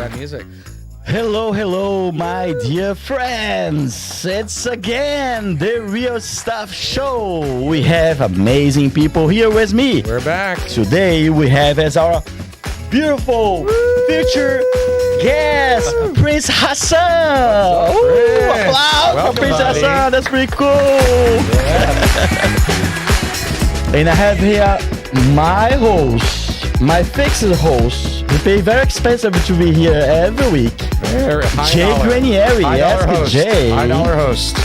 that music. Hello, hello, my dear friends. It's again the Real Stuff Show. We have amazing people here with me. We're back. Today we have as our beautiful future guest, Prince Hassan. Ooh, applause for Prince Hassan. That's pretty cool. And I have here my host, my fixed host. We pay very expensive to be here every week. Jay Granieri. Yes, Jay. $5 host.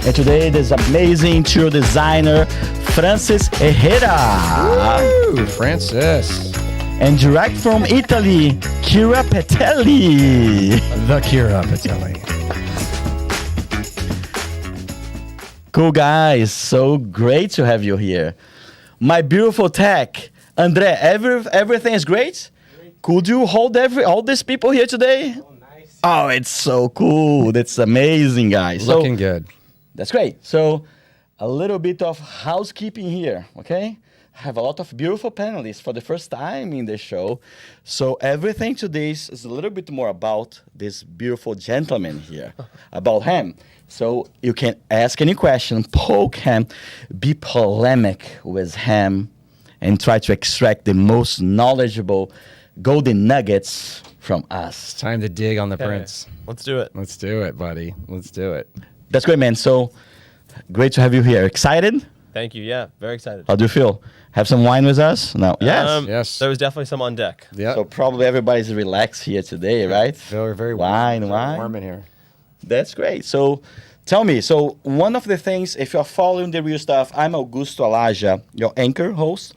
And today there's amazing interior designer, Francis Herrera. Woo, Francis. And direct from Italy, Kira Petilli. The Kira Petilli. Cool guys, so great to have you here. My beautiful tech, Andre, everything is great? Could you hold all these people here today? Oh, nice. Oh, it's so cool. That's amazing, guys. Looking good. That's great. So a little bit of housekeeping here, okay? I have a lot of beautiful panelists for the first time in the show. So everything today is a little bit more about this beautiful gentleman here, about him. So you can ask any question, poke him, be polemic with him, and try to extract the most knowledgeable golden nuggets from us. Time to dig on the Prince. Let's do it. Let's do it, buddy. Let's do it. That's great, man. So great to have you here. Excited? Thank you. Yeah, very excited. How do you feel? Have some wine with us? No. Yes. Yes. There was definitely some on deck. Yeah. So probably everybody's relaxed here today, right? Very wine. warm in here. That's great. So tell me, so one of the things, if you're following the real stuff, I'm Augusto Alaja, your anchor host.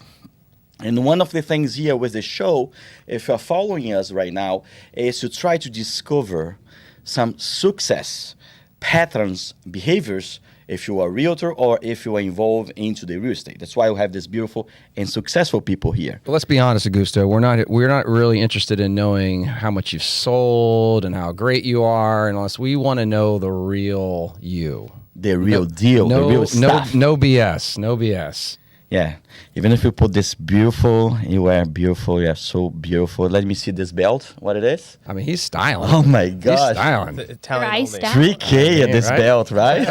And one of the things here with the show, if you're following us right now, is to try to discover some success patterns, behaviors, if you are a realtor or if you are involved into the real estate. That's why we have this beautiful and successful people here. But let's be honest, Augusto. We're not really interested in knowing how much you've sold and how great you are, unless we want to know the real you. The real deal, the real stuff. No BS. No BS. Yeah, even if you put this beautiful, you are beautiful, you are so beautiful. Let me see this belt, what it is. I mean, he's styling. Oh my He's gosh. styling. Italian Rice only. down. 3K at this Right? belt, right?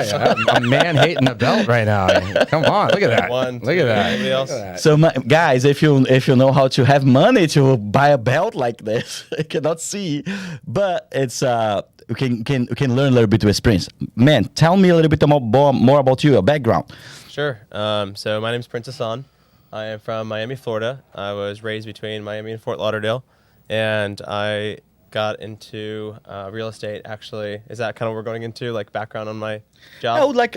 A man hating a belt right now. Come on, look at that. One, Look at two, that. anybody else? Look at that. So guys, if you know how to have money to buy a belt like this, I cannot see, but it's we can learn a little bit with Prince. Man, tell me a little bit more about you, your background. Sure. So my name is Prince Hassan. I am from Miami, Florida. I was raised between Miami and Fort Lauderdale, and I got into real estate. Actually, is that kind of what we're going into, like background on my job? I would like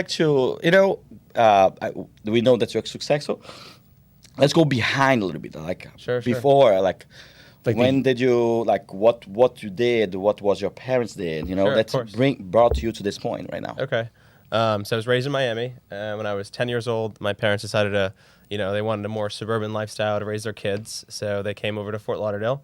to, you know, we know that you're successful. Let's go behind a little bit, like Sure. before, like Like when did you, like what you did, what was your parents did, you know, Sure, of that's course. brought you to this point right now. Okay. So I was raised in Miami. When I was 10 years old, my parents decided to, they wanted a more suburban lifestyle to raise their kids. So they came over to Fort Lauderdale.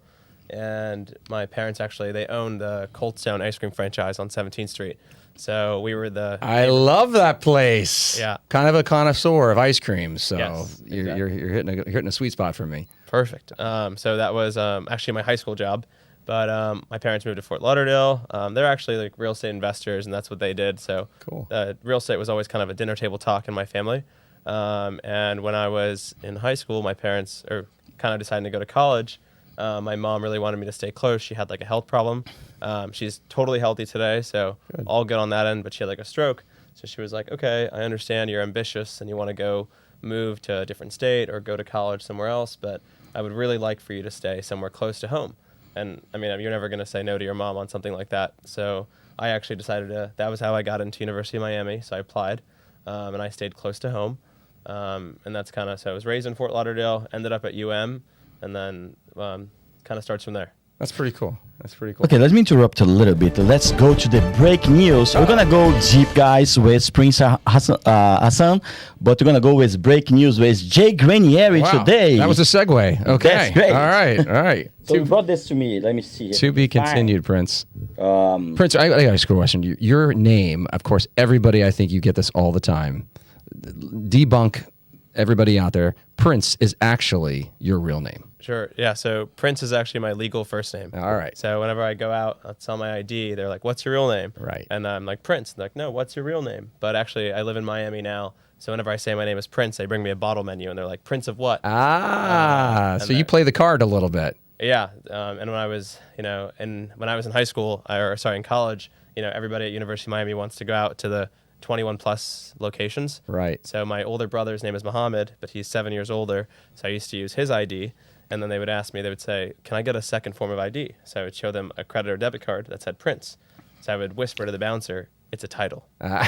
And my parents actually, they owned the Cold Stone ice cream franchise on 17th Street. So we were the... I love that place. Yeah. Kind of a connoisseur of ice cream. So Yes, you're hitting a sweet spot for me. Perfect. So that was actually my high school job. But my parents moved to Fort Lauderdale. They're actually like real estate investors, and that's what they did. So Cool. Real estate was always kind of a dinner table talk in my family. And when I was in high school, my parents are kind of deciding to go to college. My mom really wanted me to stay close. She had like a health problem. She's totally healthy today, so all good on that end, but she had like a stroke. So she was like, okay, I understand you're ambitious and you want to go move to a different state or go to college somewhere else, but I would really like for you to stay somewhere close to home. And I mean, you're never going to say no to your mom on something like that. So I actually decided that was how I got into University of Miami. So I applied, and I stayed close to home. And that's kind of, so I was raised in Fort Lauderdale, ended up at UM, and then kind of starts from there. That's pretty cool. Okay, let me interrupt a little bit. Let's go to the break news. We're gonna go deep, guys, with Prince Hassan, but we're gonna go with break news with Jay Granieri today. That was a segue. Okay. That's great. All right. So you brought this to me. Let me see. To be continued, Prince. Prince, I got to ask you a question. Your name, of course, everybody, I think you get this all the time. Debunk everybody out there. Prince is actually your real name. Sure. Yeah. So Prince is actually my legal first name. All right. So whenever I go out, I'll tell my ID. They're like, "What's your real name?" Right. And I'm like, "Prince." And they're like, "No, what's your real name?" But actually, I live in Miami now. So whenever I say my name is Prince, they bring me a bottle menu, and they're like, "Prince of what?" So you play the card a little bit. Yeah. And when I was, when I was in high school, in college, everybody at University of Miami wants to go out to the 21 plus locations. Right. So my older brother's name is Mohammed, but he's 7 years older. So I used to use his ID. And then they would ask me, they would say, "Can I get a second form of ID?" So I would show them a credit or debit card that said Prince. So I would whisper to the bouncer, "It's a title." And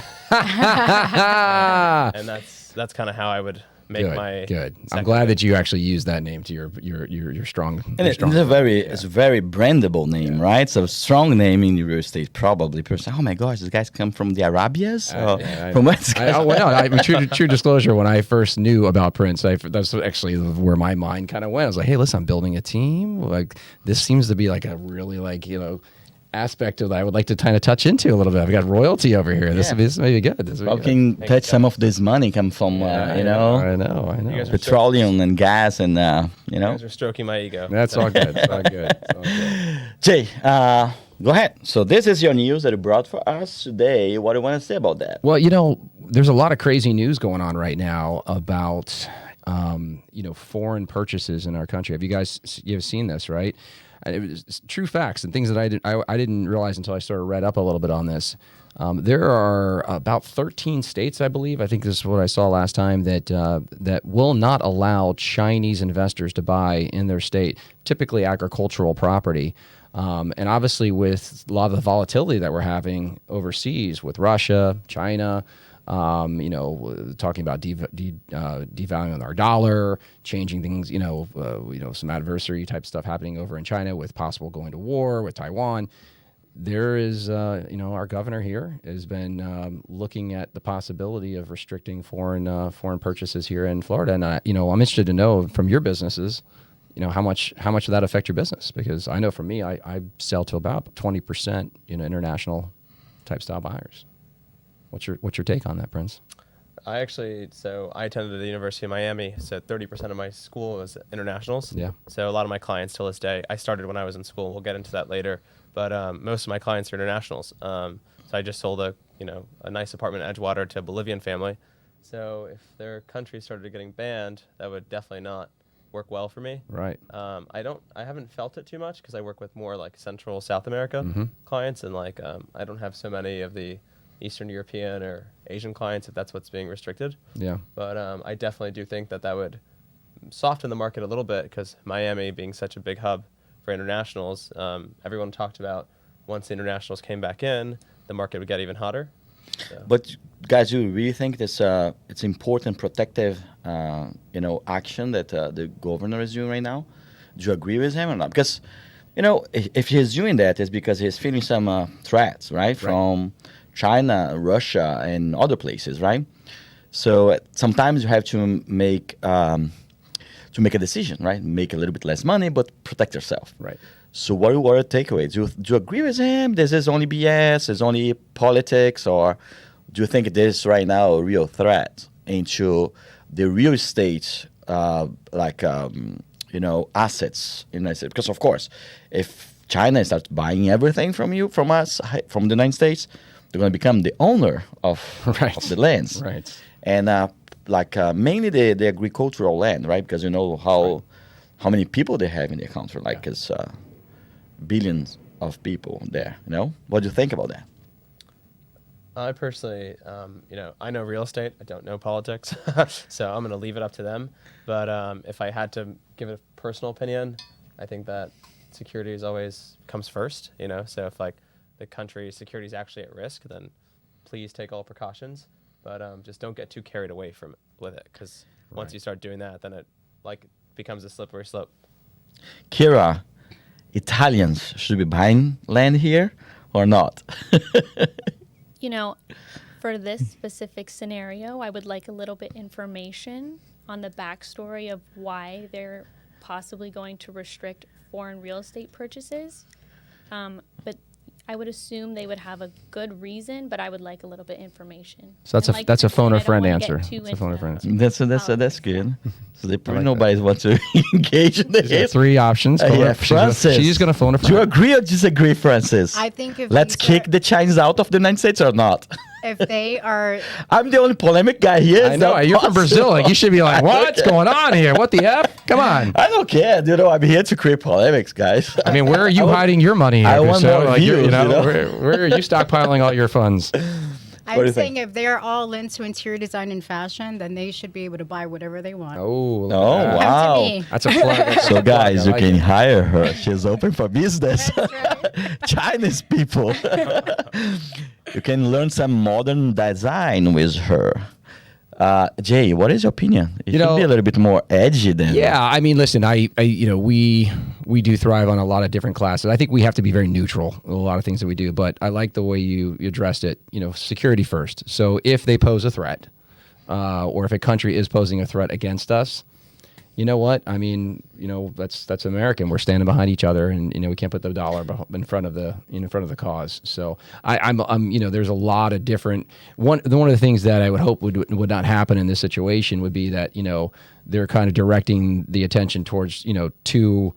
that's kind of how I would make my good. I'm glad that you actually use that name to your strong. And it's a very brandable name, right? So strong name in the real estate, probably. Person, oh my gosh, these guys come from the Arabias? From where? True disclosure, when I first knew about Prince, that's actually where my mind kind of went. I was like, hey, listen, I'm building a team. Like, this seems to be like a really aspect of that I would like to kind of touch into a little bit. I've got royalty over here. This may be good. How can touch some of this money come from, I know. petroleum and gas and, You guys are stroking my ego. That's all good. It's all good. Jay, go ahead. So this is your news that you brought for us today. What do you want to say about that? Well, there's a lot of crazy news going on right now about, foreign purchases in our country. You've seen this, right? It was true facts and things that I didn't realize until I started read up a little bit on this. There are about 13 states, I believe. I think this is what I saw last time that will not allow Chinese investors to buy in their state, typically agricultural property. And obviously, with a lot of the volatility that we're having overseas with Russia, China. Talking about devaluing our dollar, changing things, some adversary type stuff happening over in China with possible going to war with Taiwan. There is, our governor here has been looking at the possibility of restricting foreign purchases here in Florida. And I'm interested to know from your businesses, how much would that affect your business? Because I know for me, I sell to about 20%, international type style buyers. What's your take on that, Prince? I attended the University of Miami, so 30% of my school was internationals. Yeah. So a lot of my clients till this day, I started when I was in school. We'll get into that later, but most of my clients are internationals. So I just sold a nice apartment in Edgewater to a Bolivian family. So if their country started getting banned, that would definitely not work well for me. Right. I haven't felt it too much because I work with more like Central South America clients, and I don't have so many of the Eastern European or Asian clients if that's what's being restricted. Yeah. But I definitely do think that would soften the market a little bit because Miami being such a big hub for internationals, everyone talked about once the internationals came back in, the market would get even hotter. So. But guys, you really think this it's important protective action that the governor is doing right now? Do you agree with him or not? Because if he's doing that, it's because he's feeling some threats, right? From China, Russia, and other places, right? So sometimes you have to make a decision, right? Make a little bit less money, but protect yourself. Right. So what are your takeaways? Do you agree with him? This is only BS? Is only politics? Or do you think this is right now a real threat into the real estate, assets in the United States? Because of course, if China starts buying everything from us, from the United States, they're going to become the owner of the lands. Right. And mainly the agricultural land, right? Because how many people they have in the country, it's billions of people there, What do you think about that? I personally, I know real estate. I don't know politics. So I'm going to leave it up to them. But if I had to give a personal opinion, I think that security always comes first, So if the country's security is actually at risk, then please take all precautions. But just don't get too carried away with it, because once you start doing that, then it becomes a slippery slope. Kira, Italians should be buying land here or not? For this specific scenario, I would like a little bit information on the backstory of why they're possibly going to restrict foreign real estate purchases. But I would assume they would have a good reason, but I would like a little bit information. So that's And a like that's a you're saying, phone or I don't friend wanna answer. get too It's a phone or into friend answer. That's good. So they probably like nobody wants to engage in She's got this. 3 options. Yeah, Francis. She's gonna phone a Do you friend. agree or disagree, Francis? I think if Let's these kick are- the Chinese out of the United States or not? if they are I'm the only polemic guy here. I know you're from Brazil. Like you should be like, what's going on here? What the f? Come on. I don't care. I'm here to create polemics, guys. I mean, where are you hiding your money here? I want Gustavo? more Like, views, you know? where are you stockpiling all your funds? do I'm you saying think? if they are all into interior design and fashion, then they should be able to buy whatever they want. Oh, look Oh, at that. wow. To me. That's a plug. So, guys, you I like can it. hire her. She's open for business. That's right. Chinese people. You can learn some modern design with her. Jay, what is your opinion? It You should know- be a little bit more edgy than. Yeah, I mean, listen, we do thrive on a lot of different classes. I think we have to be very neutral in a lot of things that we do, but I like the way you addressed it. Security first. So if they pose a threat, or if a country is posing a threat against us, you know what? I mean, that's American. We're standing behind each other, and we can't put the dollar in front of the cause. So I'm there's a lot of different one of the things that I would hope would not happen in this situation would be that they're kind of directing the attention towards two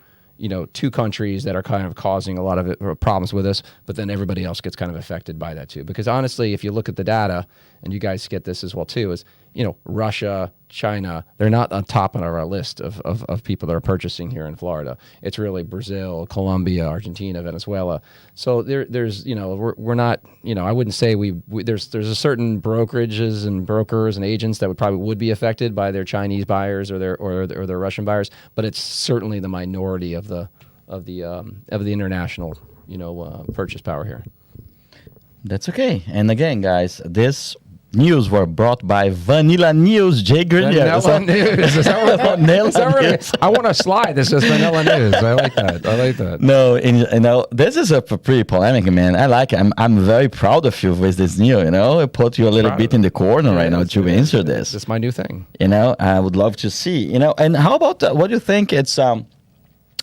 countries that are kind of causing a lot of problems with us, but then everybody else gets kind of affected by that too. Because honestly, if you look at the data, and you guys get this as well too, is Russia, China, they're not on top of our list of people that are purchasing here in Florida. It's really Brazil, Colombia, Argentina, Venezuela. So there's we're not I wouldn't say there's a certain brokerages and brokers and agents that would be affected by their Chinese buyers or their Russian buyers, but it's certainly the minority of the international purchase power here. That's okay. And again, guys, this news were brought by Vanilla News. Jay Grenier. Vanilla News. Is that what Vanilla is that really? News. I want to slide. This is Vanilla News. I like that. No, this is a pretty polemic, man. I like it. I'm very proud of you with this news. I put you a little Proud bit of in the corner right now It's- to answer this. It's my new thing. I would love to see. And how about what do you think? Do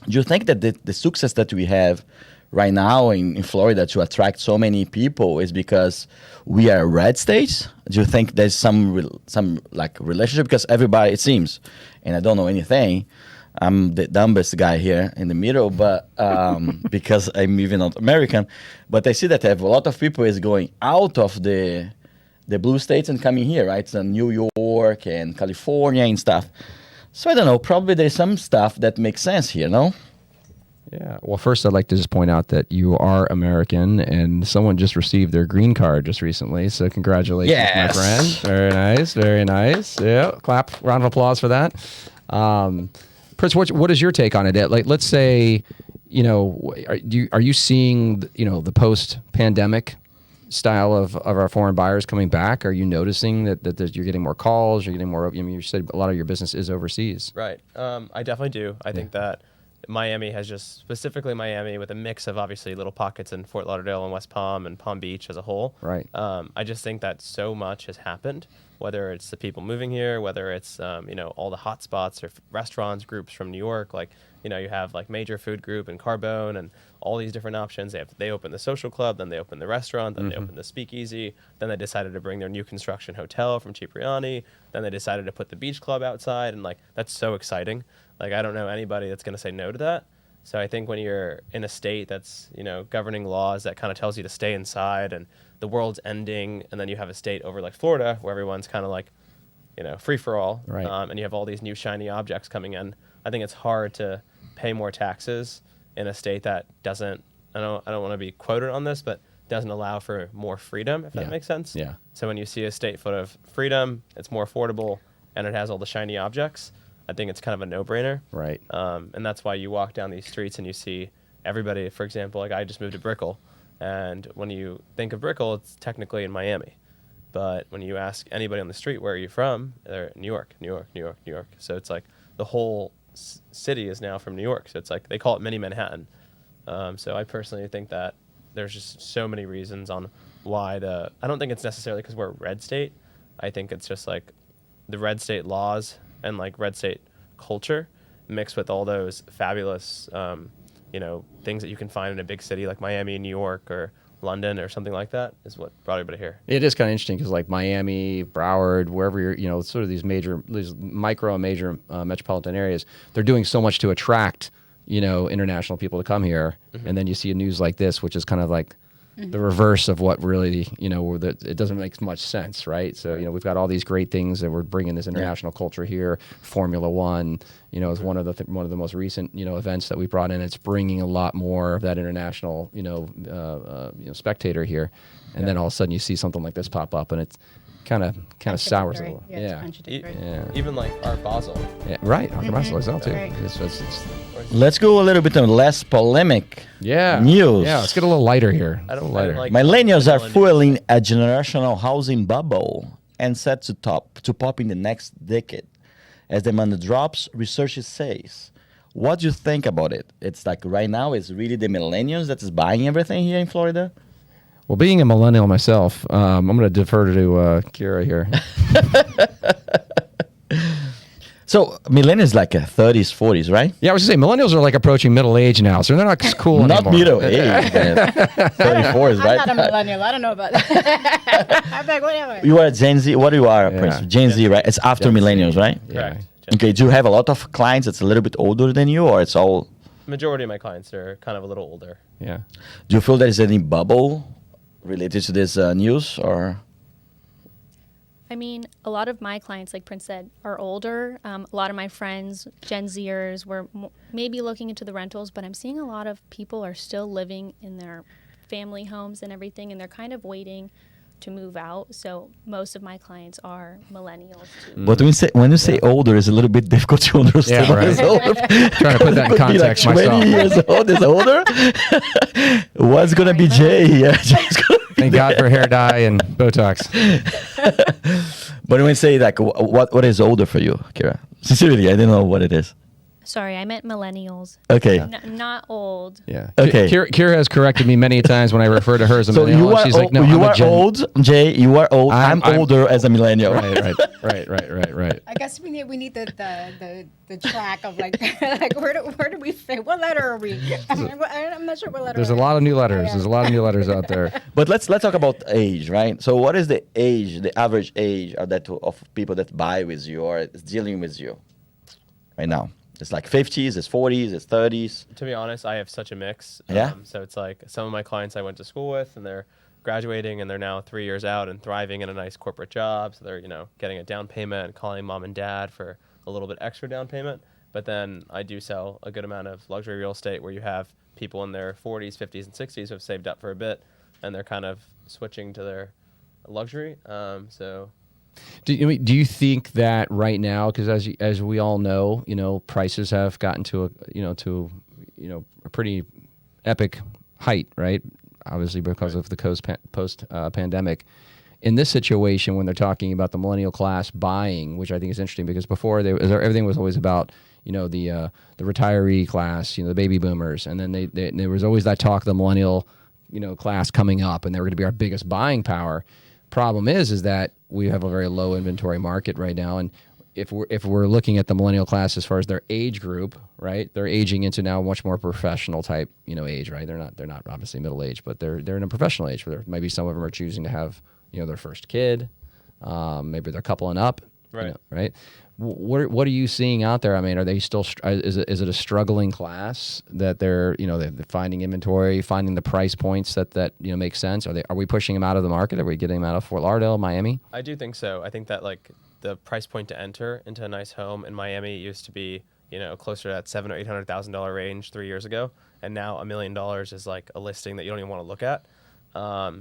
you think that the success that we have right now in Florida to attract so many people is because we are red states? Do you think there's some relationship? Because everybody, it seems, and I don't know anything, I'm the dumbest guy here in the middle, but because I'm even not American, but I see that I have a lot of people is going out of the blue states and coming here, right? So New York and California and stuff. So I don't know, probably there's some stuff that makes sense here, no? Yeah. Well, first, I'd like to just point out that you are American, and someone just received their green card just recently. So congratulations, Yes. my friend. Very nice. Very nice. Yeah. Clap. Round of applause for that. Prince, what is your take on it? Like, let's say, are you seeing, the post-pandemic style of our foreign buyers coming back? Are you noticing that you're getting more calls? You're getting more. You said a lot of your business is overseas. Right. I definitely do. I think that Miami has specifically Miami with a mix of obviously little pockets in Fort Lauderdale and West Palm and Palm Beach as a whole. Right. I just think that so much has happened, whether it's the people moving here, whether it's, all the hot spots or restaurants, groups from New York, you have like Major Food Group and Carbone and all these different options. They open the social club, then they open the restaurant, then they open the speakeasy, then they decided to bring their new construction hotel from Cipriani, then they decided to put the beach club outside, and that's so exciting. I don't know anybody that's going to say no to that. So I think when you're in a state that's, governing laws that kind of tells you to stay inside and the world's ending, and then you have a state over like Florida where everyone's kind of free for all, Right. And you have all these new shiny objects coming in, I think it's hard to pay more taxes in a state that doesn't, I don't want to be quoted on this, but doesn't allow for more freedom, if Yeah. that makes sense. Yeah. So when you see a state full of freedom, it's more affordable, and it has all the shiny objects, I think it's kind of a no-brainer. Right. And that's why you walk down these streets and you see everybody, for example, I just moved to Brickell, and when you think of Brickell, it's technically in Miami. But when you ask anybody on the street, where are you from? They're New York, New York, New York, New York. So it's like the whole city is now from New York. So it's like they call it mini Manhattan. So I personally think that there's just so many reasons on why I don't think it's necessarily because we're a red state. I think it's just like the red state laws and red state culture mixed with all those fabulous things that you can find in a big city like Miami, New York, or London or something like that is what brought everybody here. It is kind of interesting because like Miami, Broward, wherever you're, sort of these micro and major metropolitan areas, they're doing so much to attract, international people to come here. And then you see a news like this, which is kind of like the reverse of what really, it doesn't make much sense, right? So, we've got all these great things that we're bringing this international culture here. Formula One, is one of the most recent, events that we brought in. It's bringing a lot more of that international, spectator here. And then all of a sudden you see something like this pop up, and it's kind of sours a little. Even like Art Basel. Yeah, right. Art Basel as well too. Right. Let's go a little bit on less polemic news. Yeah, let's get a little lighter here. I don't lighter. like Millennials are fueling a generational housing bubble and set to pop in the next decade. As demand drops, research says. What do you think about it? It's like right now, it's really the millennials that is buying everything here in Florida? Well, being a millennial myself, I'm going to defer to Kira here. So millennials like 30s, 40s, right? Yeah, I was going to say, millennials are like approaching middle age now, so they're not cool anymore. Not middle age, man. 34s, right? I'm not a millennial. I don't know about that. I'm like, whatever. You are Gen Z. What do you are, Yeah. Prince? Gen Z, right? It's after millennials, right? Correct. Okay, do you have a lot of clients that's a little bit older than you, or it's all... Majority of my clients are kind of a little older. Yeah. Do you feel there's any bubble related to this news, or... I mean, a lot of my clients, like Prince said, are older. A lot of my friends, Gen Zers, were maybe looking into the rentals, but I'm seeing a lot of people are still living in their family homes and everything, and they're kind of waiting to move out. So most of my clients are millennials too. But when you say older, it's a little bit difficult to understand. Yeah, right. It's older. Trying to put that in context like 20 myself. years old is older? What's going to be Jay? Yeah, Jay's gonna be Thank God for hair dye and Botox. But when you say like, what is older for you, Kira? Sincerely, I didn't know what it is. Sorry, I meant millennials. Okay. Not old. Yeah. Okay. Kira has corrected me many times when I refer to her as a So millennial. you are, She's like, no, you I'm a are Gen-" old, Jay. You are old. I'm older as a millennial. Right. I guess we need the track of like where do we fit? What letter are we? I'm not sure what letter. There's a lot of new letters. There's a lot of new letters out there. But let's talk about age, right? So what is the age, the average age of people that buy with you or is dealing with you right now? It's like 50s, it's 40s, it's 30s. To be honest, I have such a mix. Yeah? So it's like some of my clients I went to school with, and they're graduating, and they're now 3 years out and thriving in a nice corporate job. So they're, getting a down payment and calling mom and dad for a little bit extra down payment. But then I do sell a good amount of luxury real estate where you have people in their 40s, 50s, and 60s who have saved up for a bit, and they're kind of switching to their luxury. Do you think that right now, because as we all know, prices have gotten to a pretty epic height, right? Obviously because of the post pandemic. In this situation, when they're talking about the millennial class buying, which I think is interesting, because before everything was always about the retiree class, the baby boomers, and then there was always that talk of the millennial class coming up, and they were going to be our biggest buying power. Problem is that we have a very low inventory market right now, and if we're looking at the millennial class as far as their age group, right, they're aging into now much more professional type age, right? They're not obviously middle age, but they're in a professional age where maybe some of them are choosing to have their first kid, maybe they're coupling up, right? Right. What are you seeing out there? I mean, are they still? Is it a struggling class that they're they're finding inventory, finding the price points that make sense? Are we pushing them out of the market? Are we getting them out of Fort Lauderdale, Miami? I do think so. I think that like the price point to enter into a nice home in Miami used to be closer to that $700,000 or $800,000 range 3 years ago, and now $1 million is like a listing that you don't even want to look at.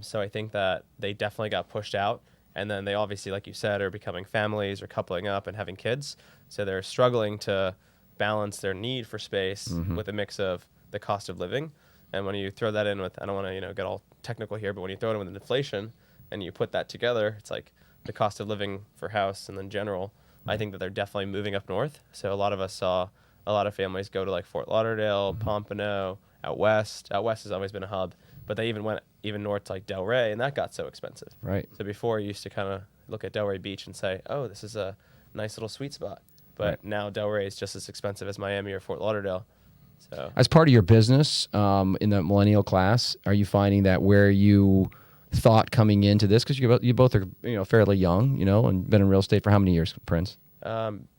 So I think that they definitely got pushed out. And then they obviously, like you said, are becoming families or coupling up and having kids. So they're struggling to balance their need for space with a mix of the cost of living. And when you throw that in with, I don't want to get all technical here, but when you throw it in with inflation and you put that together, it's like the cost of living for house and then general. I think that they're definitely moving up north. So a lot of us saw a lot of families go to like Fort Lauderdale, Pompano, out west. Out west has always been a hub. But they even went north to like Delray, and that got so expensive. Right. So before you used to kind of look at Delray Beach and say, oh, this is a nice little sweet spot. But now Delray is just as expensive as Miami or Fort Lauderdale. So As part of your business in the millennial class, are you finding that where you thought coming into this, because you both are fairly young, and been in real estate for how many years, Prince?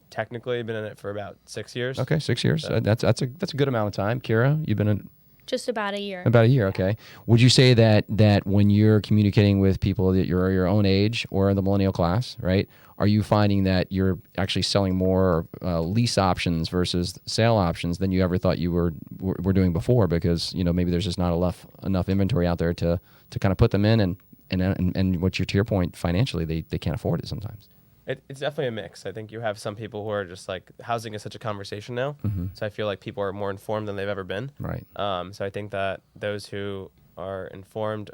technically been in it for about 6 years. Okay, 6 years. So- That's a good amount of time. Kira, you've been in Just about a year. about a year. Okay. Would you say that when you're communicating with people that you're your own age or in the millennial class, right? Are you finding that you're actually selling more lease options versus sale options than you ever thought you were doing before? Because maybe there's just not enough inventory out there to kind of put them in, and what to your point, financially they can't afford it sometimes. It's definitely a mix. I think you have some people who are just like, housing is such a conversation now. So I feel like people are more informed than they've ever been. Right. So I think that those who are informed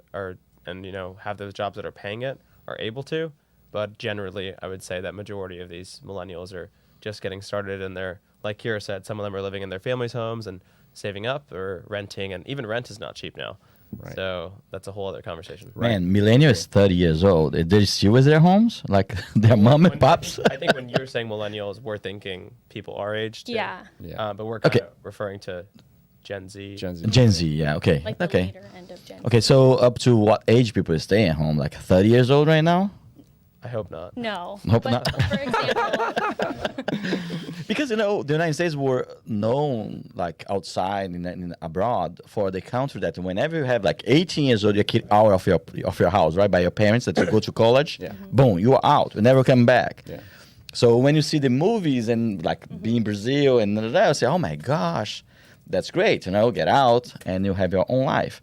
and have those jobs that are paying it are able to. But generally, I would say that majority of these millennials are just getting started, and they're, like Kira said, some of them are living in their families' homes and saving up or renting, and even rent is not cheap now. Right. So that's a whole other conversation. Man, millennials 30 years old. They're still with their homes, like their mom and pops. I think when you're saying millennials, we're thinking people our age too. Yeah. Yeah. But we're kind of referring to Gen Z. Gen Z. Gen Z, yeah, okay. Like the Okay. later end of Gen Z. Okay, so up to what age people stay at home? Like 30 years old right now? I hope not. No. Hope but not. For example, Because the United States were known like outside in abroad for the country that whenever you have like 18 years old, you're kicked out of your house, right, by your parents that you go to college. Yeah. Boom, you are out. You never come back. Yeah. So when you see the movies and like be in Brazil and you say, oh my gosh, that's great. Get out and you have your own life.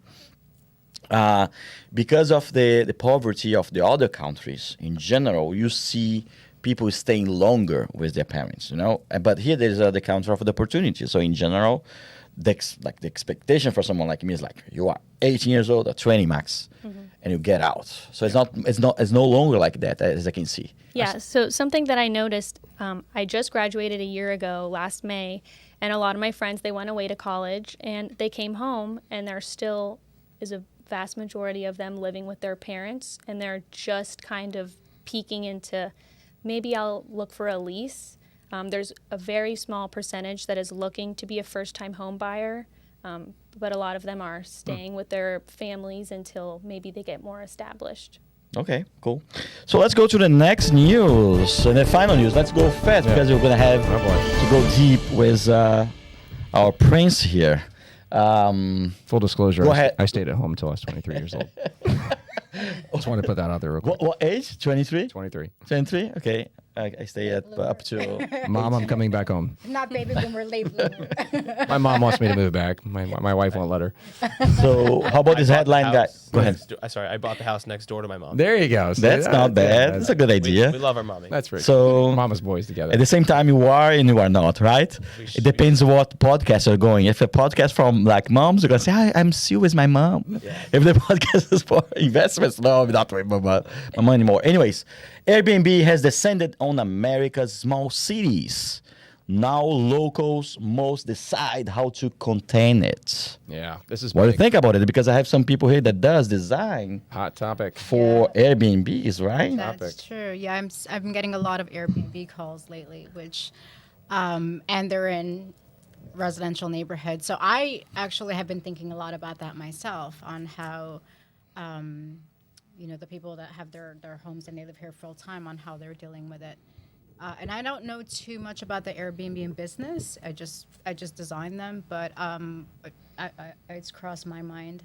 Because of the poverty of the other countries in general, you see people staying longer with their parents, But here there's the counter of the opportunity. So in general, the expectation for someone like me is like, you are 18 years old or 20 max, and you get out. So it's no longer like that, as I can see. yeah. So something that I noticed, I just graduated a year ago, last May, and a lot of my friends, they went away to college and they came home, and there still is a vast majority of them living with their parents, and they're just kind of peeking into, maybe I'll look for a lease. There's a very small percentage that is looking to be a first-time home buyer, but a lot of them are staying with their families until maybe they get more established. Okay, cool. So let's go to the next news. And the final news. Let's go fast because we're going to have to go deep with our Prince here. Full disclosure, Go ahead. I stayed at home until I was 23 years old. Just want to put that out there real quick. What age? 23? 23. 23? Okay. I stay at up to... Mom, I'm coming back home. Not baby boomer, late bloomer. My mom wants me to move back. My wife won't let her. So how about this I bought the headline guy? house Go ahead. next do- Sorry, I bought the house next door to my mom. There you go. See, That's not bad. That's a good We idea. love our mommy. That's right. So- mama's boys together. At the same time, you are and you are not, right? It depends what podcasts are going. If a podcast from like moms, you're going to say, Hi, I'm still with my mom. If the podcast is for investments, no, I'm not with my mom anymore. Anyways, Airbnb has descended on America's small cities. Now locals must decide how to contain it. Yeah, this is What do you big. think about it? Because I have some people here that does design Hot topic. for Airbnbs, right? That's true. Yeah, I've been getting a lot of Airbnb calls lately, which, and they're in residential neighborhoods. So I actually have been thinking a lot about that myself on how, the people that have their homes and they live here full time, on how they're dealing with it. And I don't know too much about the Airbnb business. I just design them, but it's crossed my mind.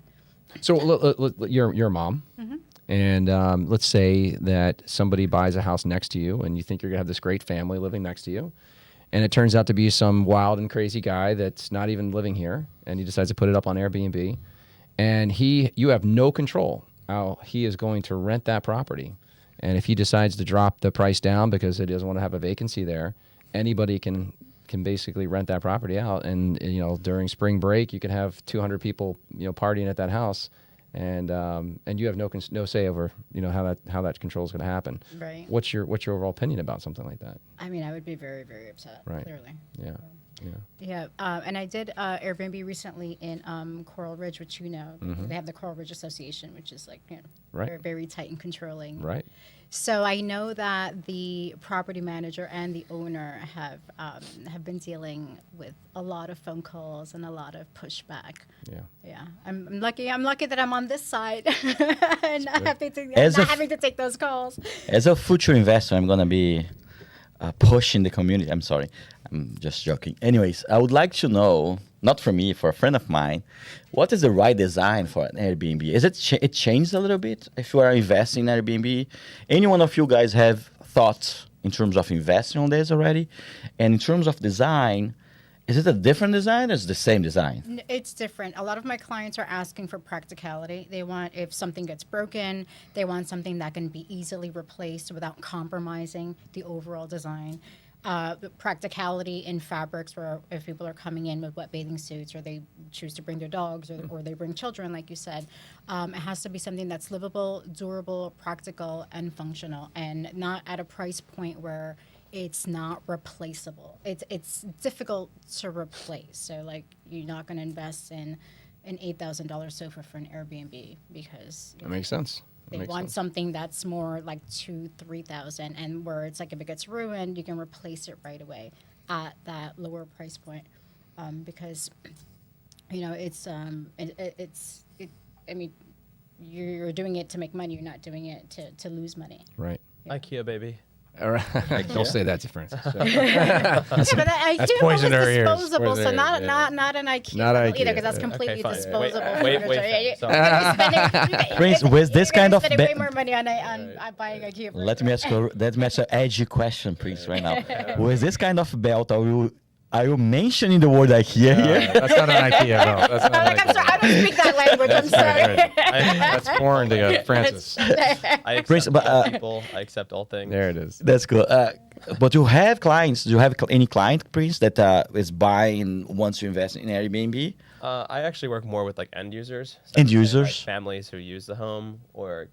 So you're a mom, and let's say that somebody buys a house next to you, and you think you're gonna have this great family living next to you, and it turns out to be some wild and crazy guy that's not even living here, and he decides to put it up on Airbnb, and you have no control how he is going to rent that property. And if he decides to drop the price down because he doesn't want to have a vacancy there, anybody can basically rent that property out. And during spring break, you can have 200 people partying at that house, and you have no say over how that control is going to happen. Right. What's your overall opinion about something like that? I mean, I would be very, very upset. Right. Clearly. Yeah. Yeah, and I did Airbnb recently in Coral Ridge, which you know. They have the Coral Ridge Association, which is like, you know, Right. very, very tight and controlling. Right. So I know that the property manager and the owner have been dealing with a lot of phone calls and a lot of pushback. Yeah. Yeah, I'm lucky. I'm lucky that I'm on this side and not having to take those calls. As a future investor, I'm gonna be pushing the community. I'm sorry, I'm just joking. Anyways, I would like to know, not for me, for a friend of mine, what is the right design for an Airbnb? Is it changed a little bit if you are investing in Airbnb? Any one of you guys have thoughts in terms of investing on this already? And in terms of design, is it a different design or is it the same design? It's different. A lot of my clients are asking for practicality. They want, if something gets broken, they want something that can be easily replaced without compromising the overall design. The practicality in fabrics, where if people are coming in with wet bathing suits or they choose to bring their dogs or they bring children, like you said, it has to be something that's livable, durable, practical, and functional, and not at a price point where it's not replaceable. It's difficult to replace. So like you're not going to invest in an $8,000 sofa for an Airbnb because That makes sense. they want something that's more like $2,000-$3,000, and where it's like if it gets ruined, you can replace it right away at that lower price point, because you know I mean, you're doing it to make money. You're not doing it to lose money. Right. IKEA, baby. All right. Don't say that to Francis. So. Yeah, but That's IKEA poison is in our ears. disposable, Poison so in not our ears, not an IKEA, Not either, IKEA, because that's yeah. completely fine. disposable. Wait, Prince, with this kind of spending way more money on buying IKEA. Let me ask an edgy question, please, right now. With this kind of belt, are you mentioning the word IKEA here? That's not an idea, though. That's not I'm like, an I'm sorry, I don't speak that language. I'm sorry. That's foreign to Francis. I Prince, accept but, all people. I accept all things. There it is. That's cool. But you have clients. Do you have any client, Prince, that is buying, wants to invest in Airbnb? I actually work more with like end users. End Like users? families who use the home, or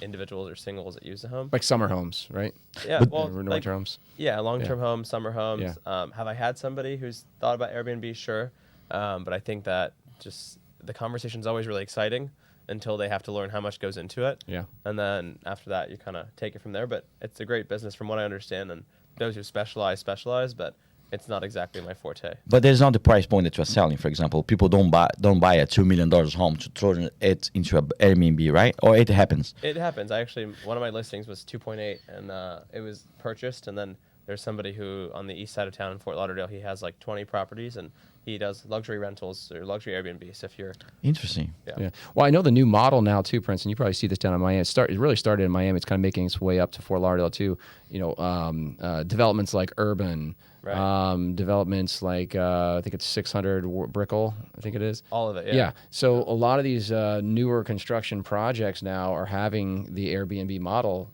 individuals or singles that use the home. Like summer homes, right? Yeah, But- well, Or like, winter homes. yeah, long-term homes, summer homes. Yeah. Have I had somebody who's thought about Airbnb? Sure, but I think that just the conversation's always really exciting until they have to learn how much goes into it. Yeah. And then after that, you kind of take it from there. But it's a great business from what I understand, and those who specialize, but it's not exactly my forte. But there's not the price point that you're selling. For example, people don't buy a $2 million home to throw it into an Airbnb, right? Or it happens. It happens. One of my listings was 2.8, and it was purchased, and then there's somebody who on the east side of town in Fort Lauderdale, he has like 20 properties, and he does luxury rentals or luxury Airbnb. So if you're Interesting. Yeah. Well, I know the new model now too, Prince, and you probably see this down in Miami. It really started in Miami. It's kind of making its way up to Fort Lauderdale too. Developments like Urban, Right. developments like I think it's 600 Brickell. I think it is. all of it, Yeah. So a lot of these newer construction projects now are having the Airbnb model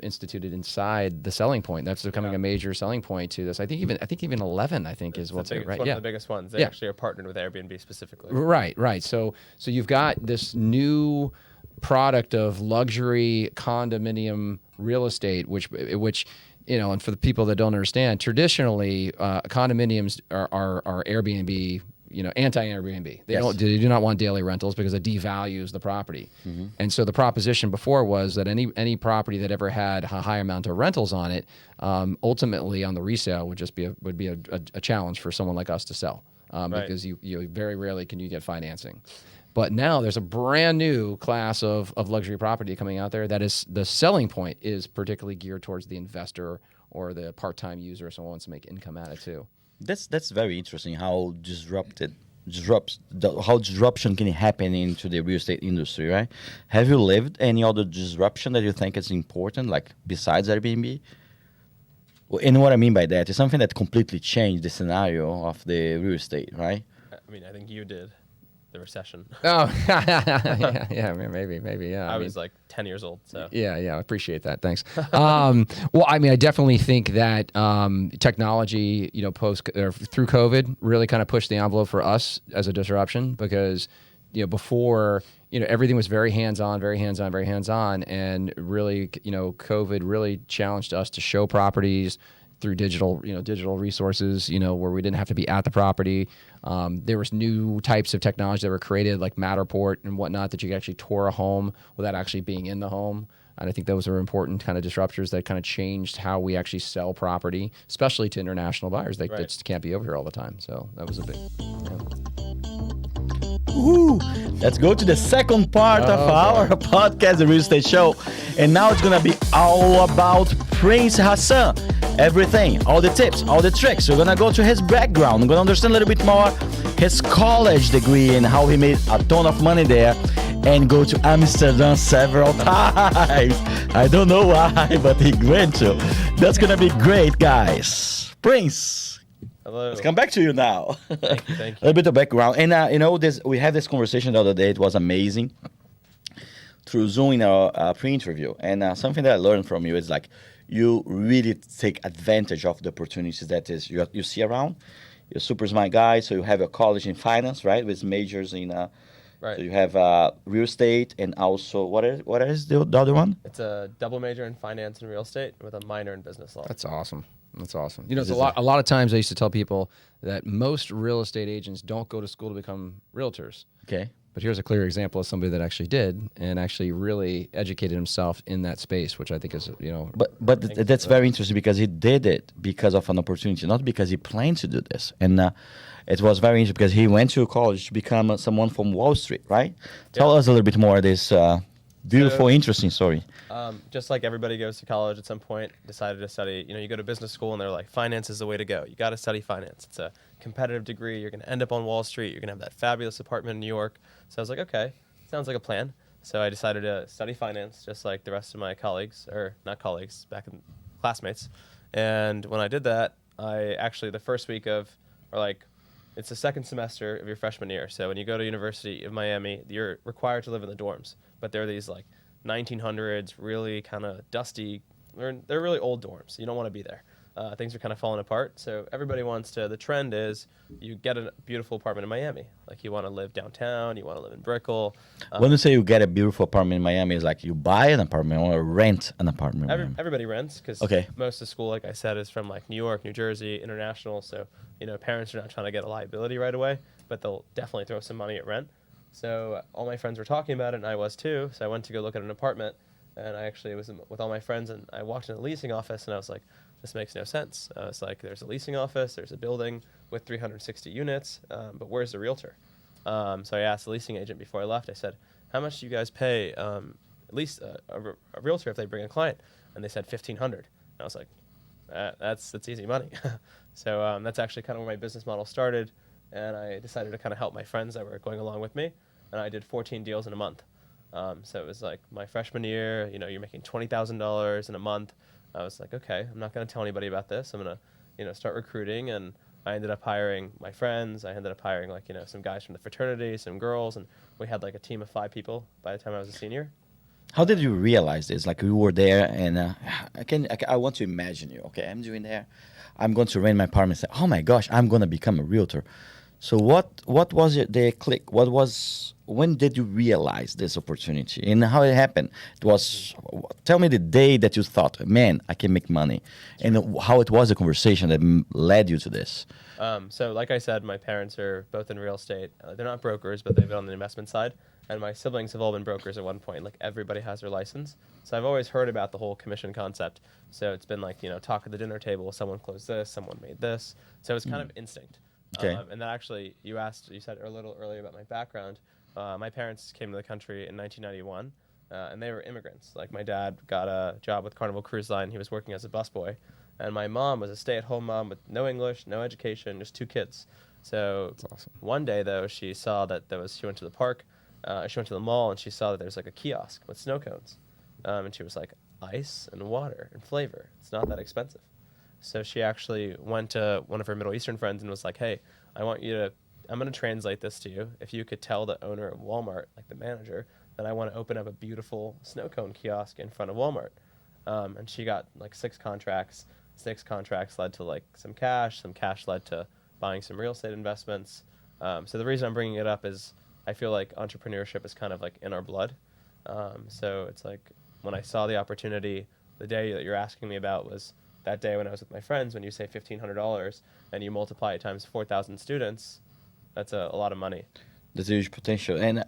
instituted inside the selling point. That's becoming a major selling point to this. I think even 11. I think is what's it's right. one Yeah. of the biggest ones. They Yeah. actually are partnered with Airbnb specifically. Right. So you've got this new product of luxury condominium real estate, which and for the people that don't understand, traditionally condominiums are Airbnb, anti-Airbnb. They do not want daily rentals because it devalues the property. Mm-hmm. And so the proposition before was that any property that ever had a high amount of rentals on it, ultimately on the resale would be a challenge for someone like us to sell. Because you very rarely can you get financing. But now there's a brand new class of luxury property coming out there that is the selling point is particularly geared towards the investor or the part-time user, or someone who wants to make income at it too. That's very interesting how disruption can happen into the real estate industry, right? Have you lived any other disruption that you think is important, like besides Airbnb? And what I mean by that is something that completely changed the scenario of the real estate, right? I mean, I think you did. The recession. Oh, yeah, maybe, yeah. I was like 10 years old, so. Yeah, I appreciate that. Thanks. Well, I mean, I definitely think that technology, through COVID, really kind of pushed the envelope for us as a disruption because, before, everything was very hands-on, and really, COVID really challenged us to show properties, through digital resources, where we didn't have to be at the property. There was new types of technology that were created, like Matterport and whatnot, that you could actually tour a home without actually being in the home. And I think those are important kind of disruptors that kind of changed how we actually sell property, especially to international buyers that just can't be over here all the time. So that was a big. Ooh, let's go to the second part of our podcast, the Real Estate Show. And now it's going to be all about Prince Hassan. Everything, all the tips, all the tricks. We're going to go to his background. We're going to understand a little bit more his college degree and how he made a ton of money there, and go to Amsterdam several times. I don't know why, but he went to. That's going to be great, guys. Prince. Hello. Let's come back to you now. Thank you. A little bit of background. And, we had this conversation the other day. It was amazing. Through Zoom in our pre-interview. And something that I learned from you is like, you really take advantage of the opportunities that you see around. You're a super smart guy, so you have a college in finance, right? With majors in... Right. So you have real estate and also, what is the other one? It's a double major in finance and real estate with a minor in business law. That's awesome. It's it's a lot of times I used to tell people that most real estate agents don't go to school to become realtors. Okay. But here's a clear example of somebody that actually did and actually really educated himself in that space, which I think is, But that's very interesting because he did it because of an opportunity, not because he planned to do this. And it was very interesting because he went to college to become someone from Wall Street, right? Tell us a little bit more of this beautiful, interesting story. Just like everybody goes to college at some point, decided to study, you go to business school and they're like, finance is the way to go. You got to study finance. It's a competitive degree. You're going to end up on Wall Street. You're going to have that fabulous apartment in New York. So I was like, okay, sounds like a plan. So I decided to study finance just like the rest of my colleagues, or not colleagues, back in classmates. And when I did that, I actually, the first week it's the second semester of your freshman year. So when you go to University of Miami, you're required to live in the dorms. But they're these 1900s, really kind of dusty, they're really old dorms. You don't want to be there. Things are kind of falling apart. So everybody the trend is you get a beautiful apartment in Miami. Like you want to live downtown, you want to live in Brickell. When you say you get a beautiful apartment in Miami, it's like you buy an apartment or rent an apartment in Miami. Everybody rents because most of the school, like I said, is from New York, New Jersey, international. So, parents are not trying to get a liability right away, but they'll definitely throw some money at rent. So all my friends were talking about it, and I was too. So I went to go look at an apartment, and I actually was with all my friends, and I walked in the leasing office, and I was like, this makes no sense. It's like, there's a leasing office, there's a building with 360 units, but where's the realtor? So I asked the leasing agent before I left, I said, how much do you guys pay at least a realtor if they bring a client? And they said $1,500. And I was like, that's easy money. So that's actually kind of where my business model started, and I decided to kind of help my friends that were going along with me, and I did 14 deals in a month. So it was like my freshman year, you're making $20,000 in a month. I was like, okay, I'm not going to tell anybody about this. I'm going to, start recruiting. And I ended up hiring my friends. I ended up hiring some guys from the fraternity, some girls, and we had a team of 5 people by the time I was a senior. How did you realize this? Like you were there, and I want to imagine you. Okay, I'm doing there. I'm going to rent my apartment. And say, oh my gosh, I'm going to become a realtor. So what was it? The click? When did you realize this opportunity and how it happened? Tell me the day that you thought, man, I can make money, and how it was a conversation that led you to this. So like I said, my parents are both in real estate. They're not brokers, but they've been on the investment side. And my siblings have all been brokers at one point. Everybody has their license. So I've always heard about the whole commission concept. So it's been talk at the dinner table. Someone closed this, someone made this. So it's kind of instinct. Okay. And then actually, you said a little earlier about my background. My parents came to the country in 1991, and they were immigrants. My dad got a job with Carnival Cruise Line. He was working as a busboy. And my mom was a stay-at-home mom with no English, no education, just 2 kids. So That's awesome. One day, though, she saw that she went to the park. She went to the mall, and she saw that there was a kiosk with snow cones. And she was like, ice and water and flavor. It's not that expensive. So she actually went to one of her Middle Eastern friends and was like, hey, I'm going to translate this to you. If you could tell the owner of Walmart, the manager, that I want to open up a beautiful snow cone kiosk in front of Walmart. And she got 6 contracts. 6 contracts led to some cash. Some cash led to buying some real estate investments. So the reason I'm bringing it up is I feel like entrepreneurship is kind of in our blood. So it's when I saw the opportunity, the day that you're asking me about was that day when I was with my friends, when you say $1,500 and you multiply it times 4,000 students, that's a lot of money. There's a huge potential. And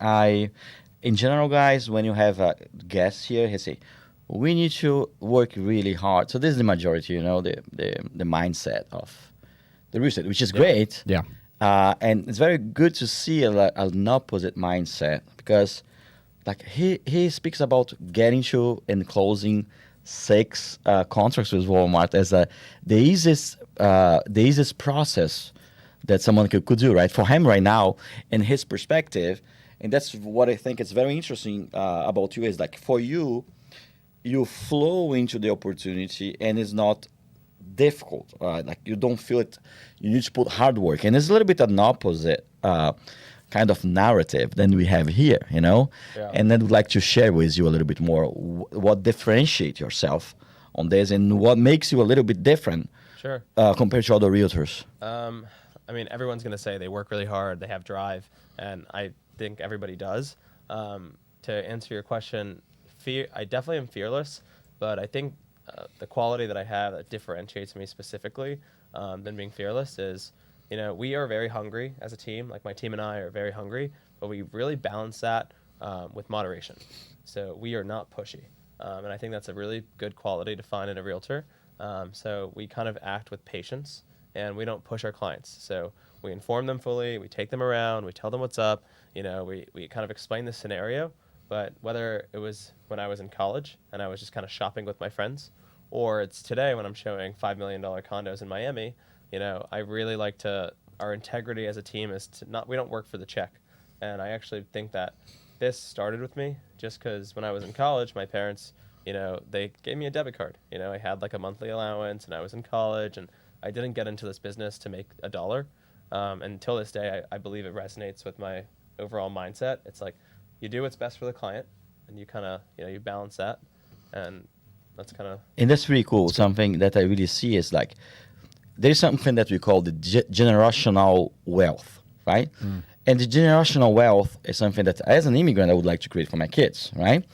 in general, guys, when you have guests here, he say, we need to work really hard. So this is the majority, the mindset of the real estate, which is great. Yeah. And it's very good to see an opposite mindset, because like he speaks about getting to and closing 6 contracts with Walmart as the easiest process that someone could do, right? For him right now, in his perspective, and that's what I think is very interesting about you, is like for you, you flow into the opportunity and it's not difficult. Like you don't feel it, you need to put hard work. And it's a little bit an opposite kind of narrative than we have here, Yeah. And then would like to share with you a little bit more what differentiates yourself on this and what makes you a little bit different Sure. Compared to other realtors. I mean, everyone's going to say they work really hard, they have drive, and I think everybody does. To answer your question, I definitely am fearless, but I think the quality that I have that differentiates me specifically than being fearless is, we are very hungry as a team. Like my team and I are very hungry, but we really balance that with moderation. So we are not pushy. And I think that's a really good quality to find in a realtor. So we kind of act with patience, and we don't push our clients. So we inform them fully, we take them around, we tell them what's up, we kind of explain the scenario. But whether it was when I was in college and I was just kind of shopping with my friends, or it's today when I'm showing $5 million condos in Miami, I really like our integrity as a team is we don't work for the check. And I actually think that this started with me just because when I was in college, my parents, they gave me a debit card. I had like a monthly allowance and I was in college, and I didn't get into this business to make a dollar. Until this day, I believe it resonates with my overall mindset. It's like, you do what's best for the client, and you kind of, you balance that, and that's kind of. And that's really cool. Something that I really see is like, there's something that we call the generational wealth, right? And the generational wealth is something that, as an immigrant, I would like to create for my kids, right?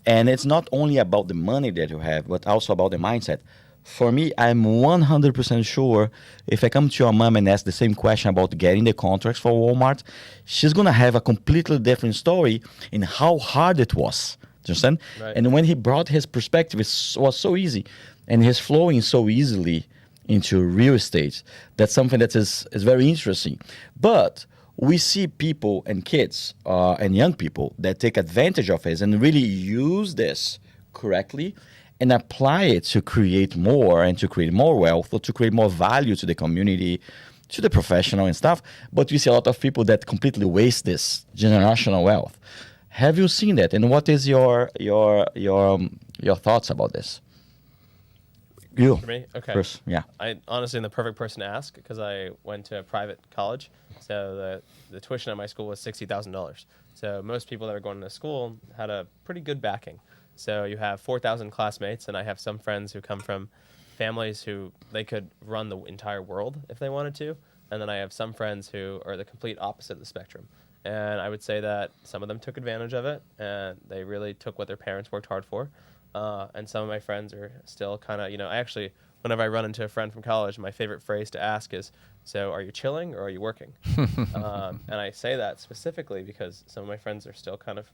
And it's not only about the money that you have, but also about the mindset. For me, I'm 100% sure if I come to your mom and ask the same question about getting the contracts for Walmart, she's going to have a completely different story in how hard it was. Do you understand? Right. And when he brought his perspective, it was so easy. And he's flowing so easily into real estate. That's something that is very interesting. But we see people and kids and young people that take advantage of it and really use this correctly and apply it to create more and to create more wealth or to create more value to the community, to the professional and stuff. But we see a lot of people that completely waste this generational wealth. Have you seen that? And what is your thoughts about this? You. For me? Okay. First, yeah. I honestly am the perfect person to ask because I went to a private college. So the tuition at my school was $60,000. So most people that are going to school had a pretty good backing. So you have 4,000 classmates, and I have some friends who come from families who they could run the entire world if they wanted to. And then I have some friends who are the complete opposite of the spectrum. And I would say that some of them took advantage of it, and they really took what their parents worked hard for. And some of my friends are still kind of, I actually, whenever I run into a friend from college, my favorite phrase to ask is, so are you chilling or are you working? And I say that specifically because some of my friends are still kind of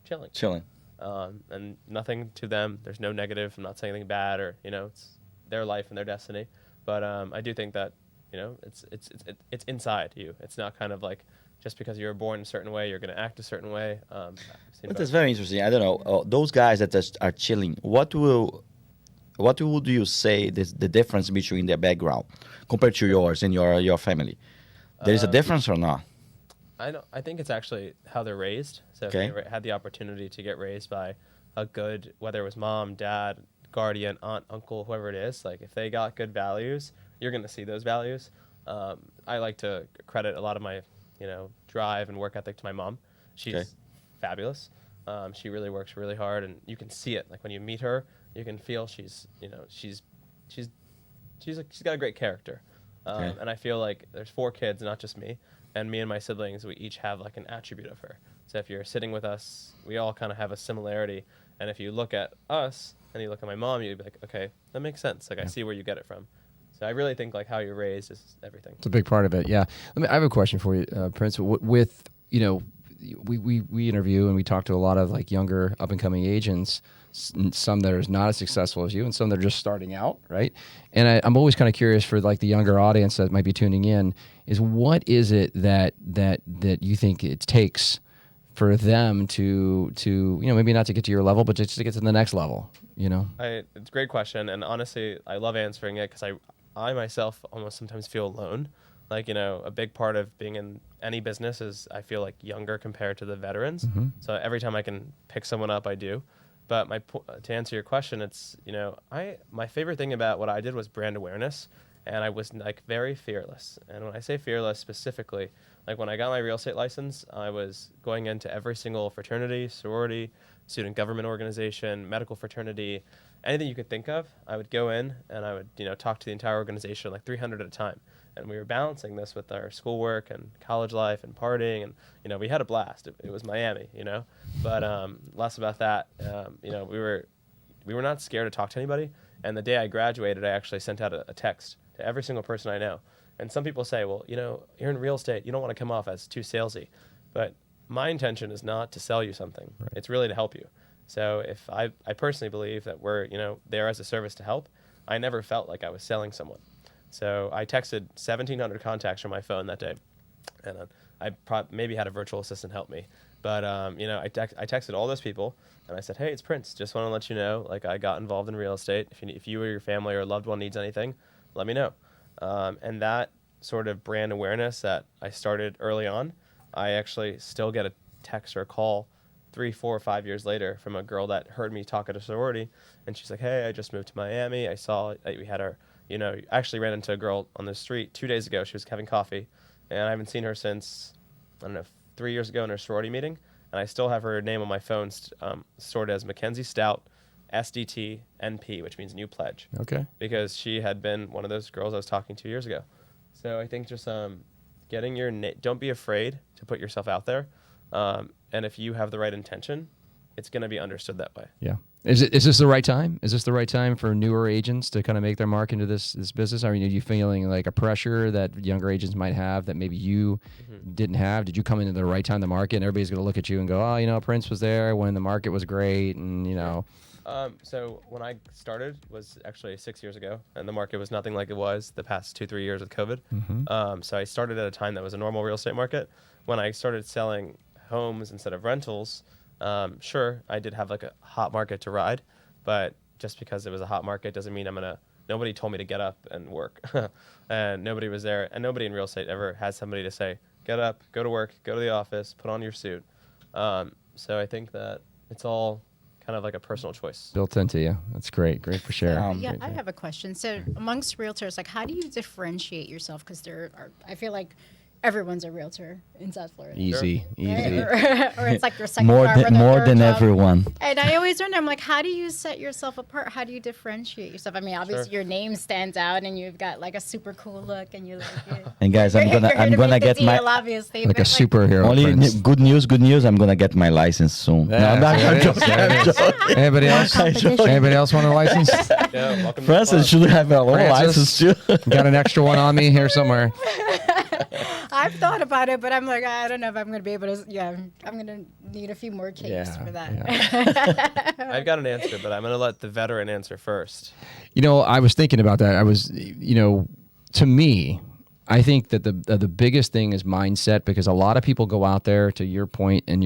chilling. And nothing to them. There's no negative. I'm not saying anything bad, or it's their life and their destiny. But I do think that it's inside you. It's not kind of like just because you were born a certain way, you're going to act a certain way. But that's very interesting. I don't know those guys that are chilling. What would you say is the difference between their background compared to yours and your family? There is a difference or not? I think it's actually how they're raised. So Okay. if they had the opportunity to get raised by a good, whether it was mom, dad, guardian, aunt, uncle, whoever it is, like if they got good values, you're going to see those values. I like to credit a lot of my, drive and work ethic to my mom. She's Okay. fabulous. She really works really hard, and you can see it. Like when you meet her, you can feel she's got a great character. Okay. And I feel like there's 4 kids, not just me. And me and my siblings, we each have like an attribute of her. So if you're sitting with us, we all kind of have a similarity. And if you look at us, and you look at my mom, you'd be like, okay, that makes sense. Like I see where you get it from. So I really think like how you're raised is everything. It's a big part of it. Yeah. I have a question for you, Prince. With we interview and we talk to a lot of like younger up and coming agents, some that are not as successful as you and some that are just starting out, right? And I'm always kind of curious for like the younger audience that might be tuning in is what is it that you think it takes for them to maybe not to get to your level, but just to get to the next level, It's a great question. And honestly, I love answering it because I myself almost sometimes feel alone. Like, a big part of being in any business is I feel like younger compared to the veterans. Mm-hmm. So every time I can pick someone up, I do. But to answer your question, it's, my favorite thing about what I did was brand awareness. And I was like very fearless. And when I say fearless specifically, like when I got my real estate license, I was going into every single fraternity, sorority, student government organization, medical fraternity, anything you could think of. I would go in and I would, talk to the entire organization, like 300 at a time. And we were balancing this with our schoolwork and college life and partying. And, we had a blast. It was Miami, but less about that. We were not scared to talk to anybody. And the day I graduated, I actually sent out a text to every single person I know. And some people say, well, you're in real estate. You don't want to come off as too salesy. But my intention is not to sell you something. Right. It's really to help you. So if I personally believe that we're, there as a service to help, I never felt like I was selling someone. So I texted 1,700 contacts from my phone that day, and I maybe had a virtual assistant help me. But I texted all those people, and I said, "Hey, it's Prince. Just want to let you know, like I got involved in real estate. If you or your family or loved one needs anything, let me know." And that sort of brand awareness that I started early on, I actually still get a text or a call 3, 4, 5 years later from a girl that heard me talk at a sorority, and she's like, "Hey, I just moved to Miami. I saw that we had our." I actually ran into a girl on the street 2 days ago. She was having coffee, and I haven't seen her since, 3 years ago in her sorority meeting. And I still have her name on my phone stored as Mackenzie Stout, SDT, NP, which means New Pledge. Okay. Because she had been one of those girls I was talking 2 years ago. So I think just getting your don't be afraid to put yourself out there. And if you have the right intention, it's going to be understood that way. Yeah. Is this the right time? Is this the right time for newer agents to kind of make their mark into this business? Are you feeling like a pressure that younger agents might have that maybe you didn't have? Did you come into the right time in the market and everybody's going to look at you and go, oh, Prince was there when the market was great and, So when I started was actually 6 years ago, and the market was nothing like it was the past 2-3 years with COVID. Mm-hmm. So I started at a time that was a normal real estate market. When I started selling homes instead of rentals, sure, I did have like a hot market to ride, but just because it was a hot market doesn't mean nobody told me to get up and work. And nobody was there, and nobody in real estate ever had somebody to say, get up, go to work, go to the office, put on your suit. So I think that it's all kind of like a personal choice. Built into you. That's great. Great for sharing. Yeah, I have a question. So amongst realtors, like how do you differentiate yourself? Because I feel like everyone's a realtor in South Florida. Easy. Right? or it's like your second more job or more third than job. everyone. And I always wonder, I'm like, how do you set yourself apart? How do you differentiate yourself? I mean, obviously your name stands out, and you've got like a super cool look, and you look. And guys, I'm gonna get my obviously, like a but, superhero. only Prince. good news. I'm gonna get my license soon. Yeah, No, there I'm it is, joking. there it is. Anybody else? Anybody else want a license? Yeah, welcome to the Francis club. should have a little license too. Got an extra one on me here somewhere. I've thought about it, but I'm like, I don't know if I'm going to be able to. Yeah, I'm going to need a few more cakes for that. I've got an answer, but I'm going to let the veteran answer first. I was thinking about that. I was, to me, I think that the biggest thing is mindset, because a lot of people go out there, to your point, and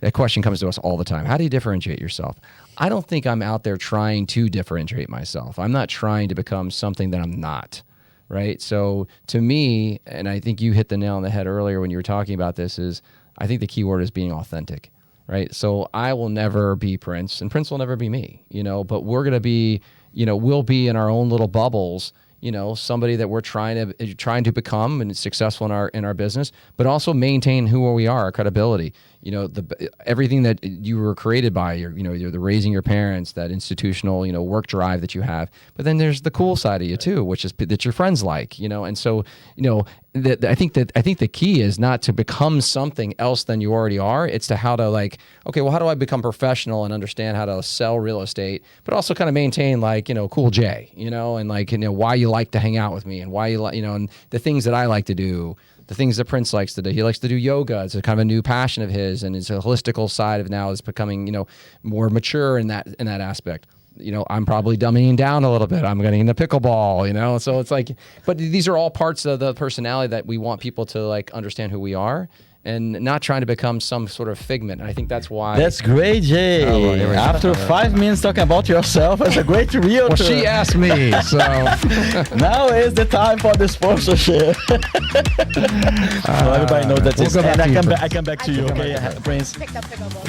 that question comes to us all the time. How do you differentiate yourself? I don't think I'm out there trying to differentiate myself. I'm not trying to become something that I'm not. Right. So to me, and I think you hit the nail on the head earlier when you were talking about this, is I think the key word is being authentic. Right. So I will never be Prince, and Prince will never be me, but we're going to be, we'll be in our own little bubbles, somebody that we're trying to become and successful in our business, but also maintain who we are, our credibility. everything that you were created by, you're the raising your parents, that institutional, work drive that you have. But then there's the cool side of you too, which is that your friends like, and so, I think the key is not to become something else than you already are. It's to how to okay, well, how do I become professional and understand how to sell real estate, but also kind of maintain cool Jay, and why you like to hang out with me and why you like, and the things that I like to do. The things that Prince likes to do. He likes to do yoga. It's a kind of a new passion of his, and it's a holistical side of now is becoming, more mature in that aspect. I'm probably dumbing down a little bit. I'm getting into pickleball, so it's but these are all parts of the personality that we want people to understand who we are. And not trying to become some sort of figment. And I think that's why. That's great, Jay. After 5 minutes talking about yourself as a great realtor. Well, she asked me, so. Now is the time for the sponsorship. So everybody knows that it's. And I come back to you, okay, Prince?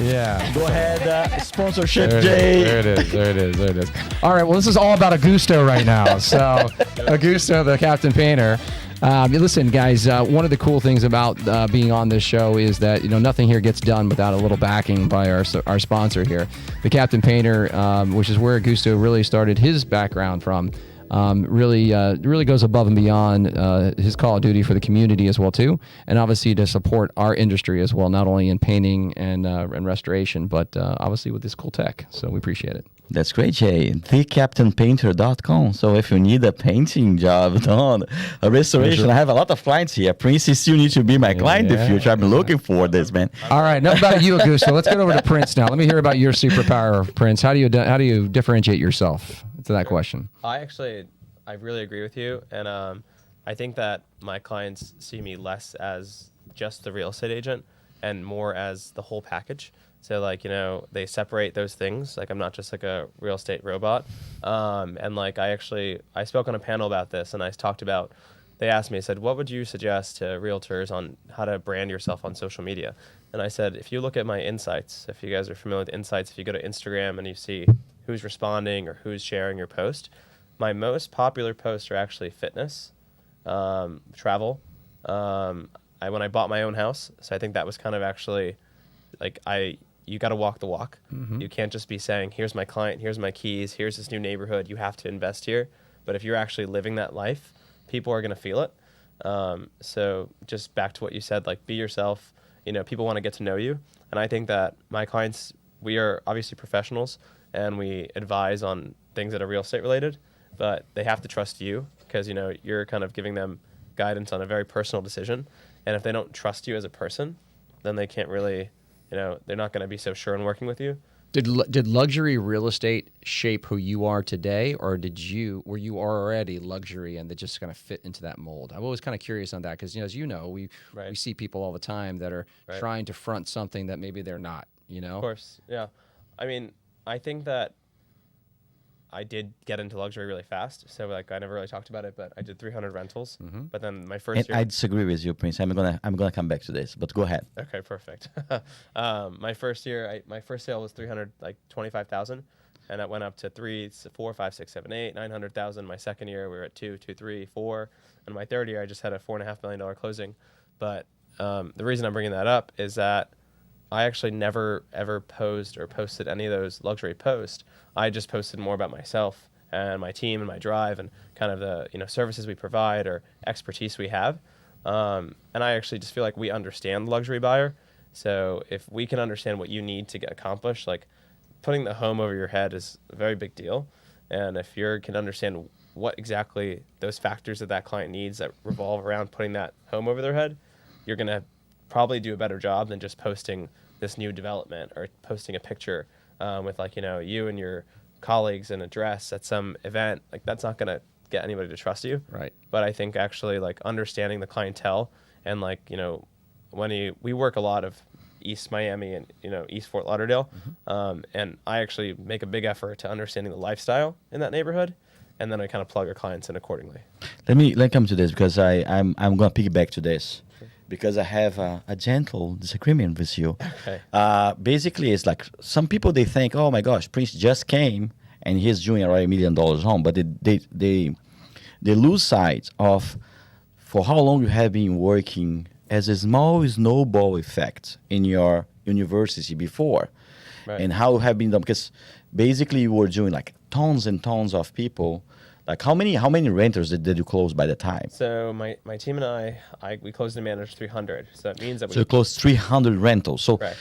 Yeah. Go ahead, sponsorship, Jay. There it is. All right, well, this is all about Augusto right now. So, Augusto, the Captain Painter. Listen, guys, one of the cool things about being on this show is that, nothing here gets done without a little backing by our sponsor here. The Captain Painter, which is where Augusto really started his background from, really goes above and beyond his call of duty for the community as well, too. And obviously to support our industry as well, not only in painting and restoration, but obviously with this cool tech. So we appreciate it. That's great, Jay. TheCaptainPainter.com. So if you need a painting job done, a restoration, I have a lot of clients here. Prince, you still need to be my client in the future. I've been looking for this, man. All right, enough about you, Augusto. Let's get over to Prince now. Let me hear about your superpower, Prince. How do you differentiate yourself to that question? I really agree with you, and I think that my clients see me less as just the real estate agent and more as the whole package. So they separate those things. I'm not just a real estate robot. And I spoke on a panel about this, and they asked me, what would you suggest to realtors on how to brand yourself on social media? And I said, if you look at my insights, if you guys are familiar with insights, if you go to Instagram and you see who's responding or who's sharing your post, my most popular posts are actually fitness, travel. When I bought my own house, so I think that was kind of actually you got to walk the walk. Mm-hmm. You can't just be saying, here's my client, here's my keys, here's this new neighborhood, you have to invest here. But if you're actually living that life, people are going to feel it. So just back to what you said, be yourself. People want to get to know you. And I think that my clients, we are obviously professionals and we advise on things that are real estate related, but they have to trust you because, you're kind of giving them guidance on a very personal decision. And if they don't trust you as a person, then they can't really, they're not going to be so sure in working with you. Did luxury real estate shape who you are today, or were you already luxury and that just kind of fit into that mold? I'm always kind of curious on that because, as you know, we see people all the time that are trying to front something that maybe they're not, Of course, yeah. I mean, I think that I did get into luxury really fast. So I never really talked about it, but I did 300 rentals. Mm-hmm. But then my first year, I disagree with you, Prince. I'm gonna come back to this, but go ahead. Okay, perfect. My first year, my first sale was 325,000, and that went up to 3, 4, 5, 6, 7, 8, 900,000. My second year, we were at 2, 2, 3, 4, and my third year, I just had a $4.5 million closing. But the reason I'm bringing that up is that I actually never ever posted any of those luxury posts. I just posted more about myself and my team and my drive and kind of the services we provide or expertise we have. And I actually just feel like we understand the luxury buyer. So if we can understand what you need to get accomplished, putting the home over your head is a very big deal. And if you can understand what exactly those factors that client needs that revolve around putting that home over their head, you're going to probably do a better job than just posting this new development or posting a picture with you and your colleagues in a dress at some event. That's not going to get anybody to trust you. Right. But I think actually understanding the clientele and we work a lot of East Miami and East Fort Lauderdale, and I actually make a big effort to understanding the lifestyle in that neighborhood, and then I kind of plug our clients in accordingly. Let me come to this because I'm going to piggyback to this. Because I have a gentle disagreement with you. Okay. Basically, it's some people, they think, oh my gosh, Prince just came and he's doing already $1 million home, but they lose sight of for how long you have been working as a small snowball effect in your university before, Right. and how have been done, because basically you were doing like tons and tons of people. Like how many renters did you close by the time? So my team and we closed and managed 300. So it means that So you closed 300 rentals. So Correct.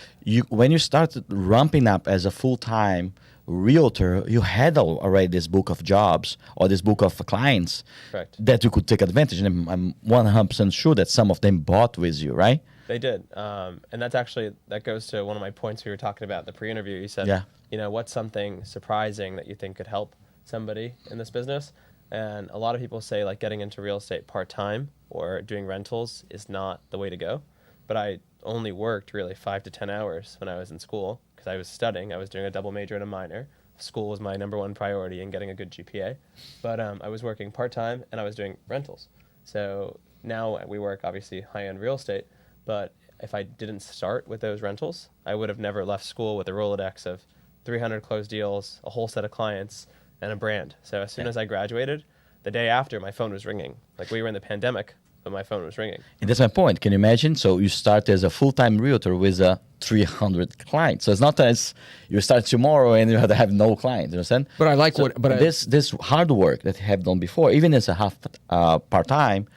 when you started ramping up as a full-time realtor, you had already this book of jobs or this book of clients Correct. that you could take advantage. And I'm 100% sure that some of them bought with you, right? They did. And that goes to one of my points we were talking about in the pre-interview. You said, Yeah. What's something surprising that you think could help somebody in this business? And a lot of people say like getting into real estate part-time or doing rentals is not the way to go. But I only worked really 5 to 10 hours when I was in school because I was studying. I was doing a double major and a minor. School was my number one priority in getting a good GPA. But I was working part-time and I was doing rentals. So now we work obviously high-end real estate. But if I didn't start with those rentals, I would have never left school with a Rolodex of 300 closed deals, a whole set of clients, and a brand. So as soon as I graduated, the day after, my phone was ringing. Like we were in the pandemic, but my phone was ringing. And that's my point. Can you imagine? So you start as a full-time realtor with 300 clients. So it's not as you start tomorrow and you have no clients. You understand? But I like this hard work that you have done before, even as a half part-time,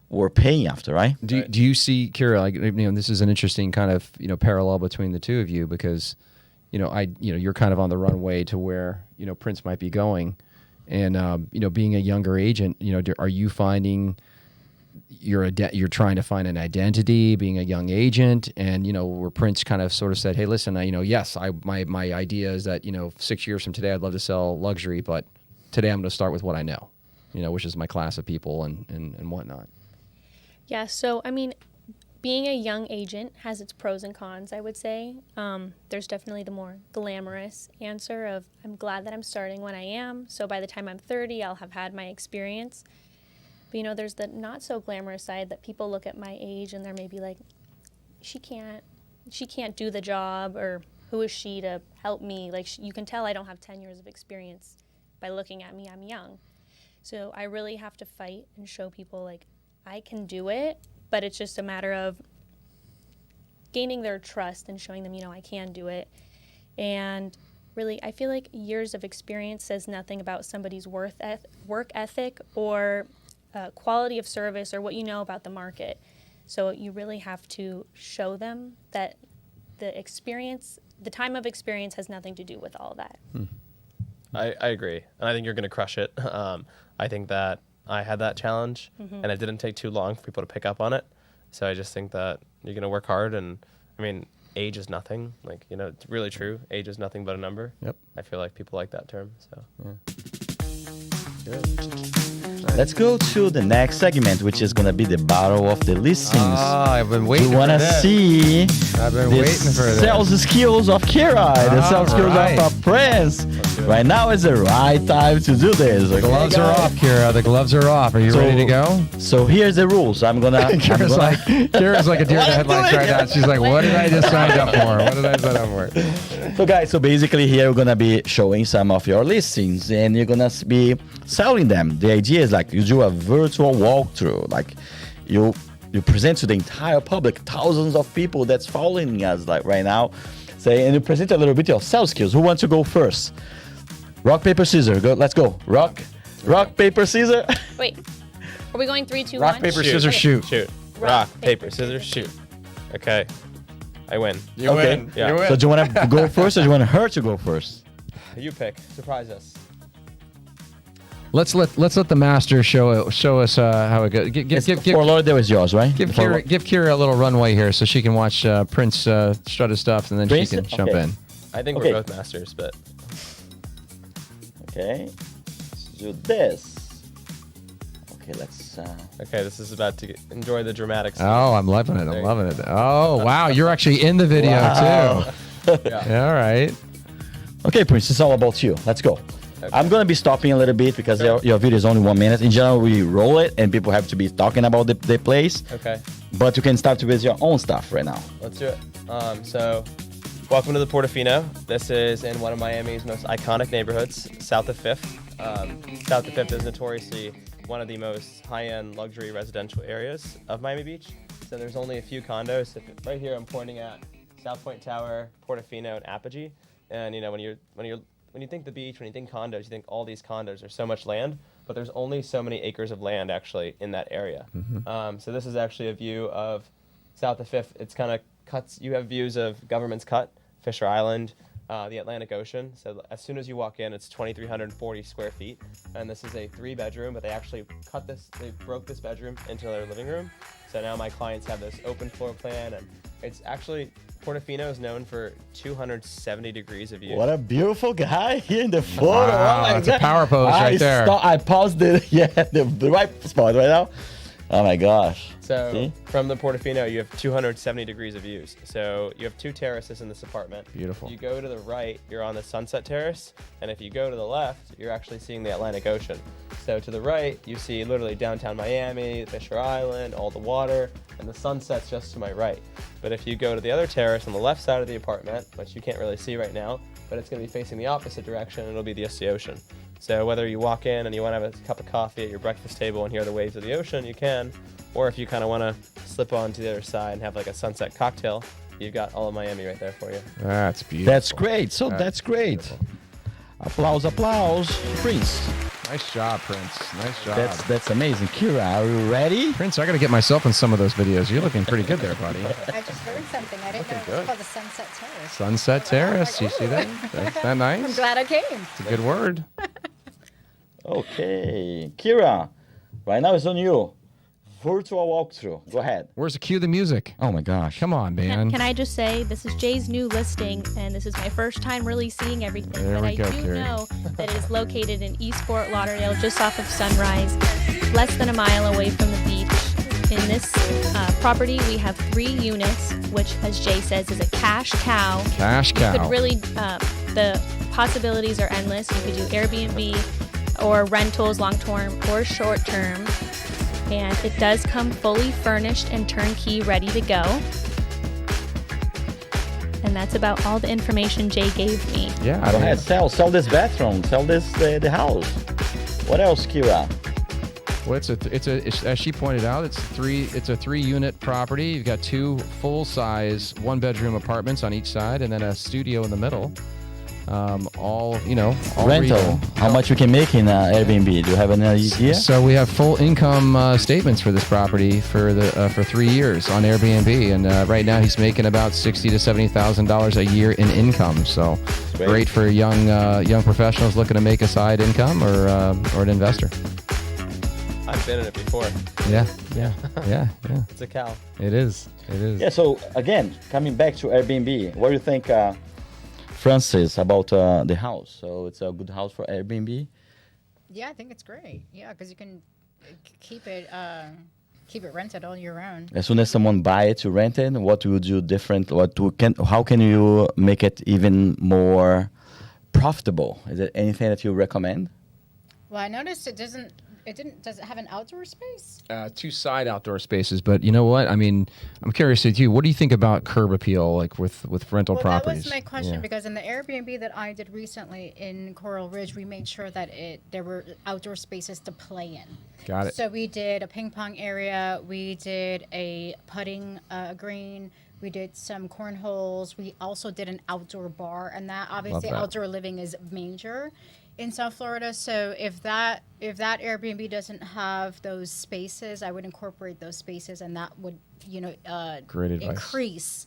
we're paying after, right? Do you see, Kira, like, this is an interesting kind of, parallel between the two of you because, you're kind of on the runway to where, Prince might be going. And, being a younger agent, are you finding you're trying to find an identity being a young agent and, where Prince kind of sort of said, hey, listen, yes, my idea is that, 6 years from today, I'd love to sell luxury, but today I'm going to start with what I know, which is my class of people and whatnot. Yeah, so being a young agent has its pros and cons, I would say. There's definitely the more glamorous answer of I'm glad that I'm starting when I am, so by the time I'm 30, I'll have had my experience. But there's the not so glamorous side that people look at my age and they're maybe like, she can't do the job, or who is she to help me? Like you can tell I don't have 10 years of experience by looking at me. I'm young, so I really have to fight and show people like I can do it, but it's just a matter of gaining their trust and showing them, I can do it. And really, I feel like years of experience says nothing about somebody's work ethic or quality of service or what you know about the market. So you really have to show them that the time of experience has nothing to do with all that. I agree. And I think you're going to crush it. I think that I had that challenge, and it didn't take too long for people to pick up on it. So I just think that you're going to work hard, and age is nothing. Like, it's really true. Age is nothing but a number. Yep. I feel like people like that term. So. Yeah. Let's go to the next segment, which is going to be the battle of the listings. I've been waiting We want to see I've been the waiting for this. sales skills of Kira, the sales skills right. of Prince. Right now is the right time to do this. Okay, Gloves are guys? off, Kira. The gloves are off. Are you ready to go? So here's the rules. Kira's like a deer in the headlights right now. She's like, what did I just sign up for? What did I sign up for? So guys, basically here we're gonna be showing some of your listings and you're gonna be selling them. The idea is like you do a virtual walkthrough, like you present to the entire public, thousands of people that's following us like right now. And you present a little bit of sales skills. Who wants to go first? Rock, paper, scissors. Go. Let's go. Rock, paper, scissors. Wait, are we going 3, 2, 1? Rock, paper, scissors, shoot. Shoot. Rock, paper, scissors, shoot. Okay. I win. You win. Yeah. You win. So do you want to go first or do you want her to go first? You pick. Surprise us. Let's let the master show us how it goes. Give Fort Lauderdale is yours, right? give Kira a little runway here so she can watch Prince strut his stuff and then Prince? she can jump Okay. in. I think Okay. we're both masters, but Okay. Let's do this. Okay, let's. okay, this is about to enjoy the dramatics. Oh, I'm loving it. There I'm you loving it. Oh, wow. You're actually in the video Wow. too. Yeah. All right. Okay, Prince, it's all about you. Let's go. Okay. I'm gonna be stopping a little bit because Sure. your video is only 1 minute. In general, we roll it and people have to be talking about the place. Okay. But you can start with your own stuff right now. Let's do it. So, welcome to the Portofino. This is in one of Miami's most iconic neighborhoods, south of 5th. South of 5th is notoriously one of the most high-end luxury residential areas of Miami Beach. So there's only a few condos. Right here I'm pointing at South Point Tower, Portofino, and Apogee. And when you think the beach, when you think condos, you think all these condos are so much land, but there's only so many acres of land actually in that area. So this is actually a view of south of Fifth. It's kind of cuts. You have views of Government's Cut, Fisher Island, the Atlantic Ocean. So as soon as you walk in, it's 2,340 square feet, and this is a 3-bedroom. But they actually they broke this bedroom into their living room. So now my clients have this open floor plan, and it's actually Portofino is known for 270 degrees of view. What a beautiful guy here in the photo. Wow, Oh my that's a God. power pose right there. I paused it. Yeah, the right spot right now. Oh my gosh. So See? from the Portofino, you have 270 degrees of views. So you have 2 terraces in this apartment. Beautiful. You go to the right, you're on the Sunset Terrace, and if you go to the left, you're actually seeing the Atlantic Ocean. So to the right, you see literally downtown Miami, Fisher Island, all the water, and the sunset's just to my right. But if you go to the other terrace on the left side of the apartment, which you can't really see right now, but it's going to be facing the opposite direction, and it'll be the ocean. So whether you walk in and you want to have a cup of coffee at your breakfast table and hear the waves of the ocean, you can. Or if you kind of want to slip on to the other side and have like a sunset cocktail, you've got all of Miami right there for you. That's beautiful. That's great. So that's great. beautiful. Applause, Prince. Nice job, Prince. Nice job. That's amazing. Kira, are you ready? Prince, I got to get myself in some of those videos. You're looking pretty good there, buddy. I just learned something. I didn't know it good. was called the Sunset Terrace. Sunset Terrace. You see that? Isn't that nice? I'm glad I came. It's a good word. Okay, Kira, right now it's on you. Virtual walkthrough. Go ahead. Where's the cue the music? Oh my gosh. Come on, man. Can I just say, this is Jay's new listing, and this is my first time really seeing everything. There but we I go, do Carrie. know that it is located in East Fort Lauderdale, just off of Sunrise, less than a mile away from the beach. In this property, we have 3 units, which, as Jay says, is a cash cow. Cash You could cow. really, the possibilities are endless. You could do Airbnb or rentals, long-term or short-term. And it does come fully furnished and turnkey, ready to go. And that's about all the information Jay gave me. Yeah. Go ahead. Sell this bathroom. Sell this the house. What else, Kira? Well, it's as she pointed out, it's a 3-unit property. You've got 2 full-size 1-bedroom apartments on each side, and then a studio in the middle. All Rental. retail. How much you can make in Airbnb? Do you have an idea? So we have full income statements for this property for 3 years on Airbnb, and right now he's making about $60,000 to $70,000 a year in income. So great for young professionals looking to make a side income or an investor. I've been in it before. Yeah. It's a cow. It is. Yeah, so again, coming back to Airbnb, what do you think, Francis, about the house? So it's a good house for Airbnb? Yeah, I think it's great. Yeah, because you can keep it rented all year round. As soon as someone buy it to rent it, what would you different? How can you make it even more profitable? Is there anything that you recommend? Well, I noticed does it have an outdoor space? 2 side outdoor spaces, but you know what? I mean, I'm curious with you. What do you think about curb appeal, like with rental properties? That was my question, Yeah. because in the Airbnb that I did recently in Coral Ridge, we made sure that there were outdoor spaces to play in. Got it. So we did a ping pong area, we did a putting green, we did some cornholes, we also did an outdoor bar, and that obviously that. outdoor living is major in South Florida. So if that Airbnb doesn't have those spaces, I would incorporate those spaces, and that would Great advice. increase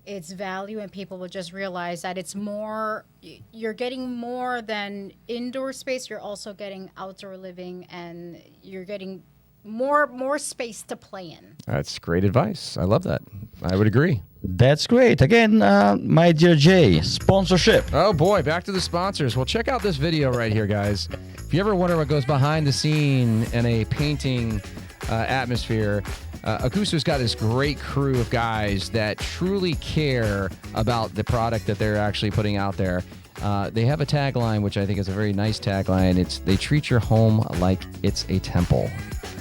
its value, and people will just realize that it's more, you're getting more than indoor space, you're also getting outdoor living, and you're getting more space to play in. That's great advice. I love that. I would agree. That's great. Again, my dear Jay, sponsorship. Oh boy, back to the sponsors. Well, check out this video right here, guys. If you ever wonder what goes behind the scene in a painting atmosphere, Akusu's got this great crew of guys that truly care about the product that they're actually putting out there. They have a tagline, which I think is a very nice tagline. It's, they treat your home like it's a temple.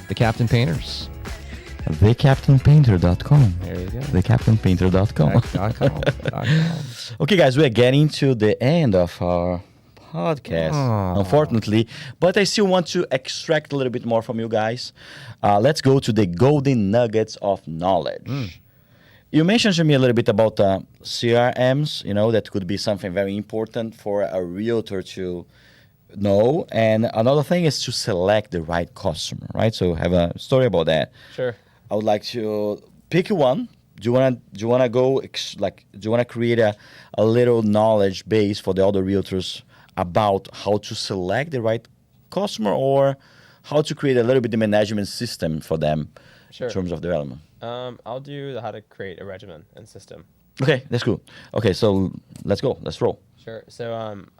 The Captain Painters. TheCaptainPainter.com. There you go. TheCaptainPainter.com. Okay, guys, we're getting to the end of our podcast, unfortunately, but I still want to extract a little bit more from you guys. Let's go to the golden nuggets of knowledge. You mentioned to me a little bit about CRMs, that could be something very important for a realtor to know. And another thing is to select the right customer, right? So have a story about that. Sure. I would like to pick one. Do you wanna go do you wanna create a little knowledge base for the other realtors about how to select the right customer, or how to create a little bit the management system for them Sure. in terms of development? I'll do how to create a regimen and system. Okay, that's cool. Okay, so let's go. Let's roll. Sure. So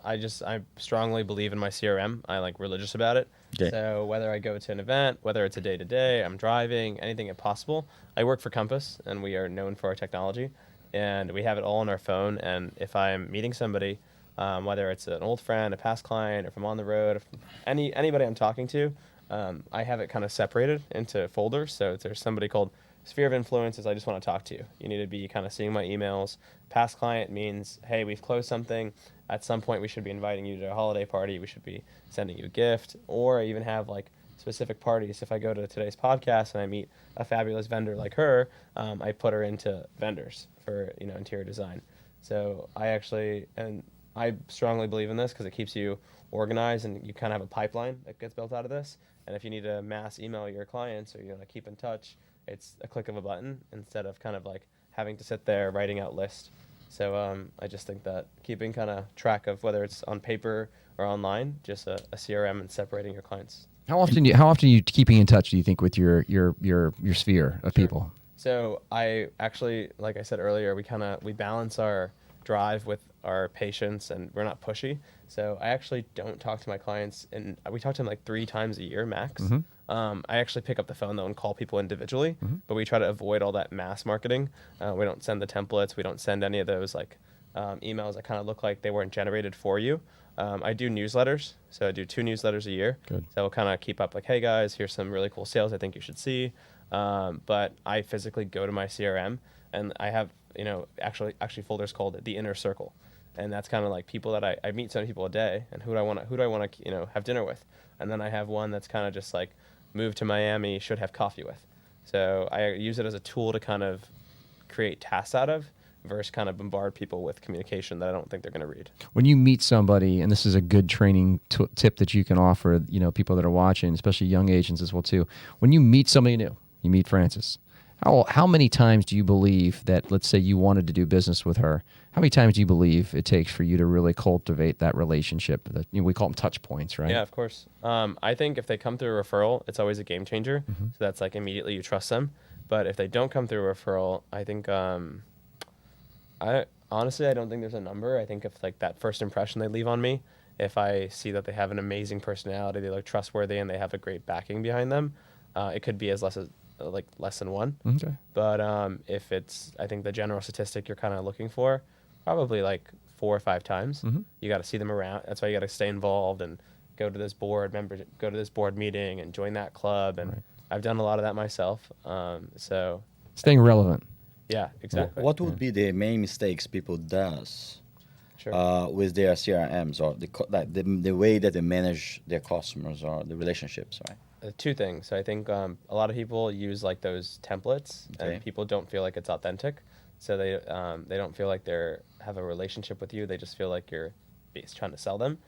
I strongly believe in my CRM. I like religious about it. Okay. So whether I go to an event, whether it's a day to day, I'm driving, anything possible. I work for Compass, and we are known for our technology, and we have it all on our phone. And if I'm meeting somebody, whether it's an old friend, a past client, or if I'm on the road, if anybody I'm talking to, I have it kind of separated into folders. So if there's somebody called Sphere of Influences, I just want to talk to you. You need to be kind of seeing my emails. Past client means, hey, we've closed something. At some point, we should be inviting you to a holiday party. We should be sending you a gift. Or I even have like specific parties. If I go to today's podcast and I meet a fabulous vendor like her, I put her into vendors for interior design. So I strongly believe in this because it keeps you organized, and you kind of have a pipeline that gets built out of this. And if you need to mass email your clients, or you want to keep in touch, it's a click of a button instead of kind of like having to sit there writing out lists. So I just think that keeping kind of track of whether it's on paper or online, just a CRM and separating your clients. How often are you keeping in touch, do you think, with your sphere of people? So I actually, like I said earlier, we balance our drive with our patience, and we're not pushy. So I actually don't talk to my clients, and we talk to them like 3 times a year max. Mm-hmm. I actually pick up the phone though and call people individually, Mm-hmm. but we try to avoid all that mass marketing. We don't send the templates. We don't send any of those like emails that kind of look like they weren't generated for you. I do newsletters, so I do 2 newsletters a year. Good. So I'll kind of keep up like, hey guys, here's some really cool sales I think you should see. But I physically go to my CRM, and I have actually folders called the Inner Circle, and that's kind of like people that I meet some people a day, and who do I want to have dinner with, and then I have one that's kind of just like move to Miami, should have coffee with. So I use it as a tool to kind of create tasks out of, versus kind of bombard people with communication that I don't think they're going to read. When you meet somebody, and this is a good training tip that you can offer, people that are watching, especially young agents as well too. When you meet somebody new, you meet Frances. How many times do you believe that, let's say you wanted to do business with her, how many times do you believe it takes for you to really cultivate that relationship? That we call them touch points, right? Yeah, of course. I think if they come through a referral, it's always a game changer. Mm-hmm. So that's like immediately you trust them. But if they don't come through a referral, I think I don't think there's a number. I think if like that first impression they leave on me, if I see that they have an amazing personality, they look trustworthy, and they have a great backing behind them, it could be as less than 1. Okay. But if it's, I think the general statistic you're kind of looking for, probably like 4 or 5 times. Mm-hmm. You got to see them around. That's why you got to stay involved and go to this board meeting and join that club. And Right. I've done a lot of that myself. So Staying relevant. yeah, exactly. What would be the main mistakes people does Sure. with their CRMs, or the way that they manage their customers or the relationships, right? 2 things. So I think a lot of people use like those templates, Okay. and people don't feel like it's authentic. So they don't feel like have a relationship with you. They just feel like you're trying to sell them.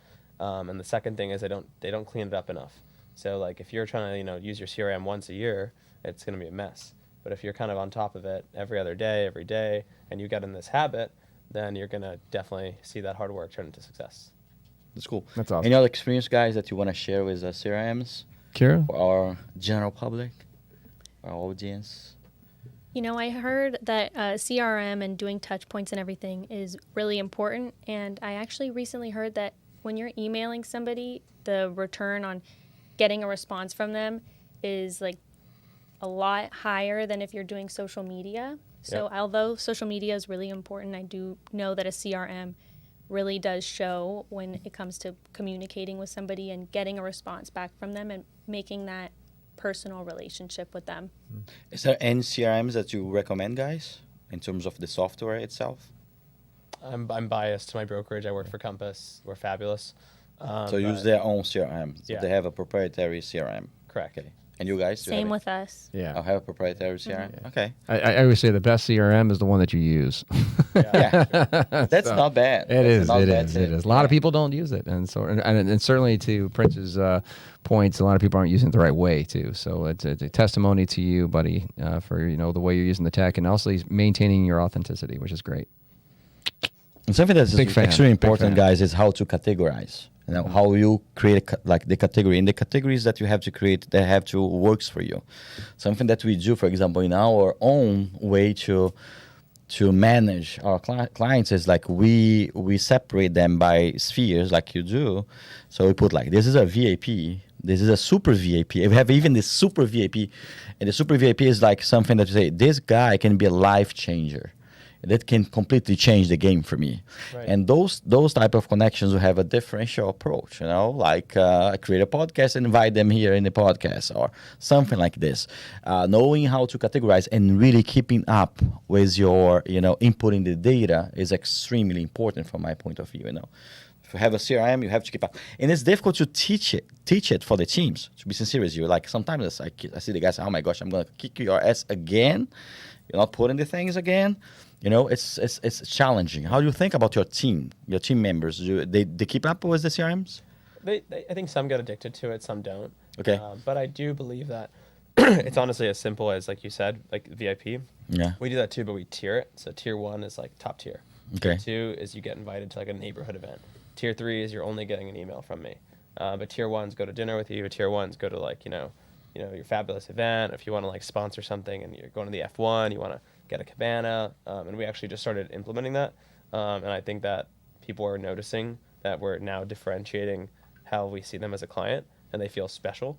And the second thing is they don't clean it up enough. So like if you're trying to use your CRM once a year, it's going to be a mess. But if you're kind of on top of it every other day, every day, and you get in this habit, then you're going to definitely see that hard work turn into success. That's cool. That's awesome. Any other experience, guys, that you want to share with CRMs Kira? for our general public, our audience? I heard that CRM and doing touch points and everything is really important. And I actually recently heard that when you're emailing somebody, the return on getting a response from them is like a lot higher than if you're doing social media. So Yep. although social media is really important, I do know that a CRM really does show when it comes to communicating with somebody and getting a response back from them and making that personal relationship with them. Is there any CRMs that you recommend, guys, in terms of the software itself? I'm biased to my brokerage. I work for Compass. We're fabulous. So use their own CRM. So Yeah. they have a proprietary CRM. Correct. Okay. And you guys? Same with us. Yeah. I'll have a proprietary CRM. Okay. I always say the best CRM is the one that you use. Yeah. That's not bad. It is. Not It bad is. tip. It is. A lot of people don't use it, and so and certainly to Prince's points, a lot of people aren't using it the right way too. So it's a testimony to you, buddy, for the way you're using the tech, and also maintaining your authenticity, which is great. And something that's Big fan. extremely Big important, fan. guys, is how to categorize. How you create the category, and the categories that you have to create, they have to works for you. Something that we do, for example, in our own way to manage our clients is like we separate them by spheres, like you do. So we put like, this is a VIP, this is a super VIP. We have even this super VIP, and the super VIP is like something that you say, this guy can be a life changer. That can completely change the game for me. Right. And those type of connections will have a differential approach, like create a podcast and invite them here in the podcast or something like this. Knowing how to categorize and really keeping up with your, inputting the data is extremely important from my point of view, If you have a CRM, you have to keep up. And it's difficult to teach it for the teams, to be sincere with you. Like sometimes I see the guys say, oh my gosh, I'm going to kick your ass again. You're not putting the things again. It's challenging. How do you think about your team members? They keep up with the CRMs? I think some get addicted to it, some don't. Okay. But I do believe that it's honestly as simple as, like you said, like VIP. Yeah. We do that too, but we tier it. So tier 1 is like top tier. Okay. Tier 2 is you get invited to like a neighborhood event. Tier 3 is you're only getting an email from me. But tier 1s go to dinner with you. Tier 1s go to like, your fabulous event. If you want to like sponsor something and you're going to the F1, you want to get a cabana, and we actually just started implementing that, and I think that people are noticing that we're now differentiating how we see them as a client, and they feel special.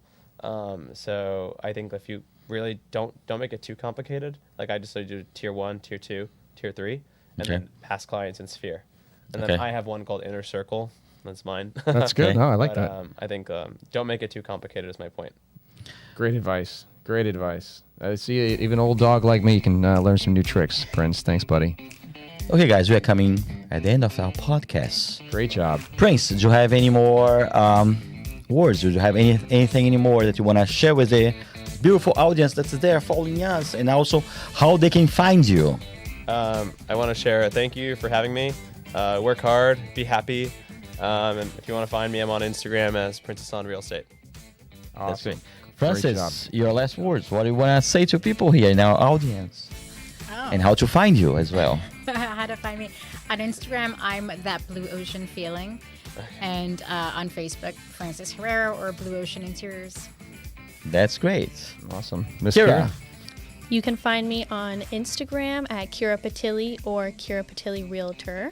So I think if you really don't make it too complicated, like I just do tier 1, tier 2, tier 3, and then past clients in sphere, and then I have one called Inner Circle. That's mine. That's good. Okay. No, I like But, that. I think don't make it too complicated is my point. Great advice. Great advice. See, even old dog like me can learn some new tricks. Prince, thanks, buddy. Okay, guys, we are coming at the end of our podcast. Great job. Prince, do you have any more words? Do you have anything anymore that you want to share with the beautiful audience that's there following us, and also how they can find you? I want to share a thank you for having me. Work hard, be happy. And if you want to find me, I'm on Instagram as Prince Hassan Real Estate. Awesome. That's great. Great Francis, your last words. What do you want to say to people here in our audience? Oh. And how to find you as well. How to find me on Instagram? I'm That Blue Ocean Feeling, and on Facebook, Francis Herrera or Blue Ocean Interiors. That's great. Awesome. Miss Kira. Kira. You can find me on Instagram at Kira Petilli or Kira Petilli Realtor.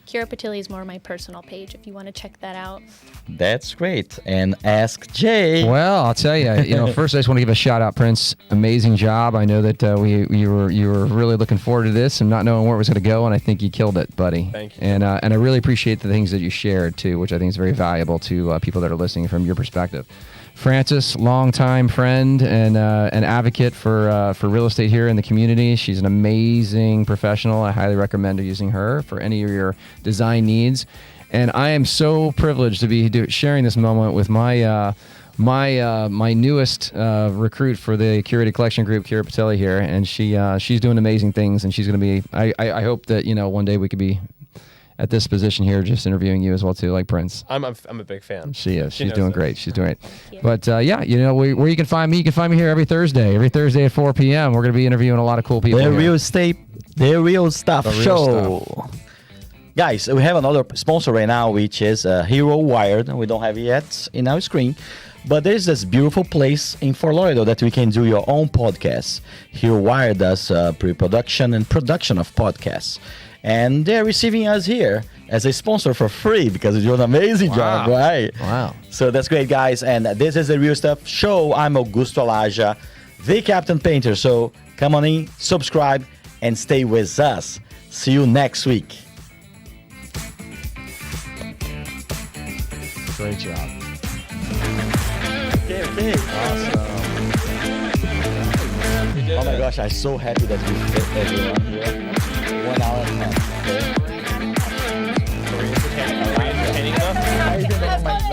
Kira Petilli is more my personal page if you want to check that out. That's great. And Ask Jay. Well, I'll tell you, first I just want to give a shout out, Prince. Amazing job. I know that you were really looking forward to this and not knowing where it was going to go, and I think you killed it, buddy. Thank you. And I really appreciate the things that you shared too, which I think is very valuable to people that are listening from your perspective. Francis, longtime friend and an advocate for real estate here in the community. She's an amazing professional. I highly recommend using her for any of your design needs. And I am so privileged to be sharing this moment with my newest recruit for the curated collection group, Kira Petilli here, and she's doing amazing things. And she's going to be. I hope that one day we could be at this position here, just interviewing you as well too, like Prince. I'm a big fan. She is. She's knows doing this. great. She's doing it. you. But where you can find me, you can find me here every Thursday at 4 p.m. We're going to be interviewing a lot of cool people. The here. Real Estate, the Real Stuff The Real Show. Guys, we have another sponsor right now, which is HeroWired. We don't have it yet in our screen. But there's this beautiful place in Fort Lauderdale that we can do your own podcast. HeroWired does pre-production and production of podcasts. And they're receiving us here as a sponsor for free because we do an amazing job, right? Wow. So that's great, guys. And this is the Real Stuff Show. I'm Augusto Alaja, the Captain Painter. So come on in, subscribe, and stay with us. See you next week. Great job. Okay. Awesome. Oh my gosh, I'm so happy that we fit everyone here. 1 hour and a half. Okay? Are we entertaining enough?